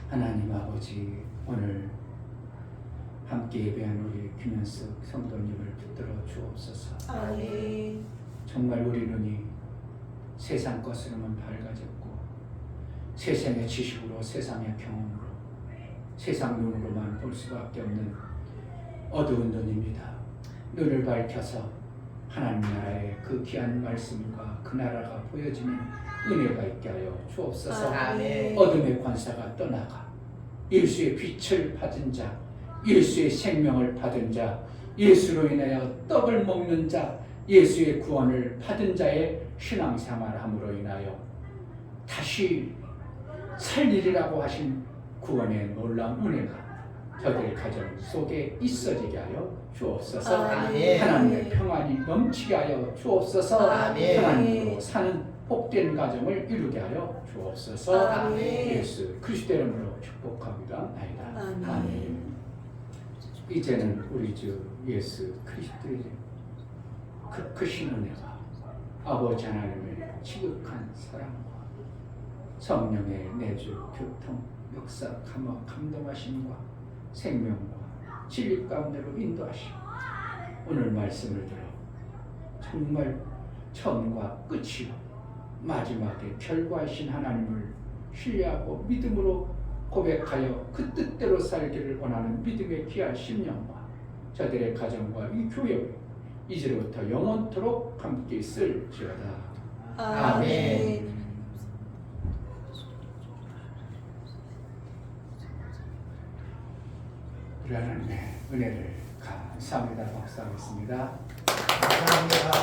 [SPEAKER 1] 하나님 아버지, 오늘 함께 예배한 우리 김현숙 성도님을 붙들어 주옵소서.
[SPEAKER 2] 아멘.
[SPEAKER 1] 정말 우리 눈이 세상 것으로만 밝아졌고 세상의 지식으로, 세상의 경험으로, 세상 눈으로만 볼 수밖에 없는 어두운 눈입니다. 눈을 밝혀서 하나님 나라의 그 귀한 말씀과 그 나라가 보여지는 은혜가 있게 하여 주옵소서.
[SPEAKER 2] 아멘.
[SPEAKER 1] 어둠의 권세가 떠나가 예수의 빛을 받은 자, 예수의 생명을 받은 자, 예수로 인하여 떡을 먹는 자, 예수의 구원을 받은 자의 신앙생활함으로 인하여 다시 살리리라고 하신 구원의 놀라운 은혜가 저들 가정 속에 있어지게 하여 주옵소서.
[SPEAKER 2] 아멘.
[SPEAKER 1] 하나님의 평안이 넘치게 하여 주옵소서.
[SPEAKER 2] 아멘.
[SPEAKER 1] 하나님으로 사는 복된 가정을 이루게 하여 주옵소서.
[SPEAKER 2] 아멘.
[SPEAKER 1] 예수 그리스도의 이름으로 축복합니다.
[SPEAKER 2] 아멘.
[SPEAKER 1] 이제는 우리 주 예수 그리스도의 그 크신 은혜가 아버지 하나님의 지극한 사랑과 성령의 내주 교통 역사 감동하심과 생명과 진리 가운데로 인도하시고 오늘 말씀을 들어 정말 처음과 끝이요 마지막에 결과이신 하나님을 신뢰하고 믿음으로 고백하여 그 뜻대로 살기를 원하는 믿음의 귀한 심령과 저들의 가정과 이 교회 이제부터 영원토록 함께 있을지어다.
[SPEAKER 2] 아멘.
[SPEAKER 1] 우리 하나님의 은혜를 감사합니다. 박수하겠습니다.
[SPEAKER 2] 감사합니다.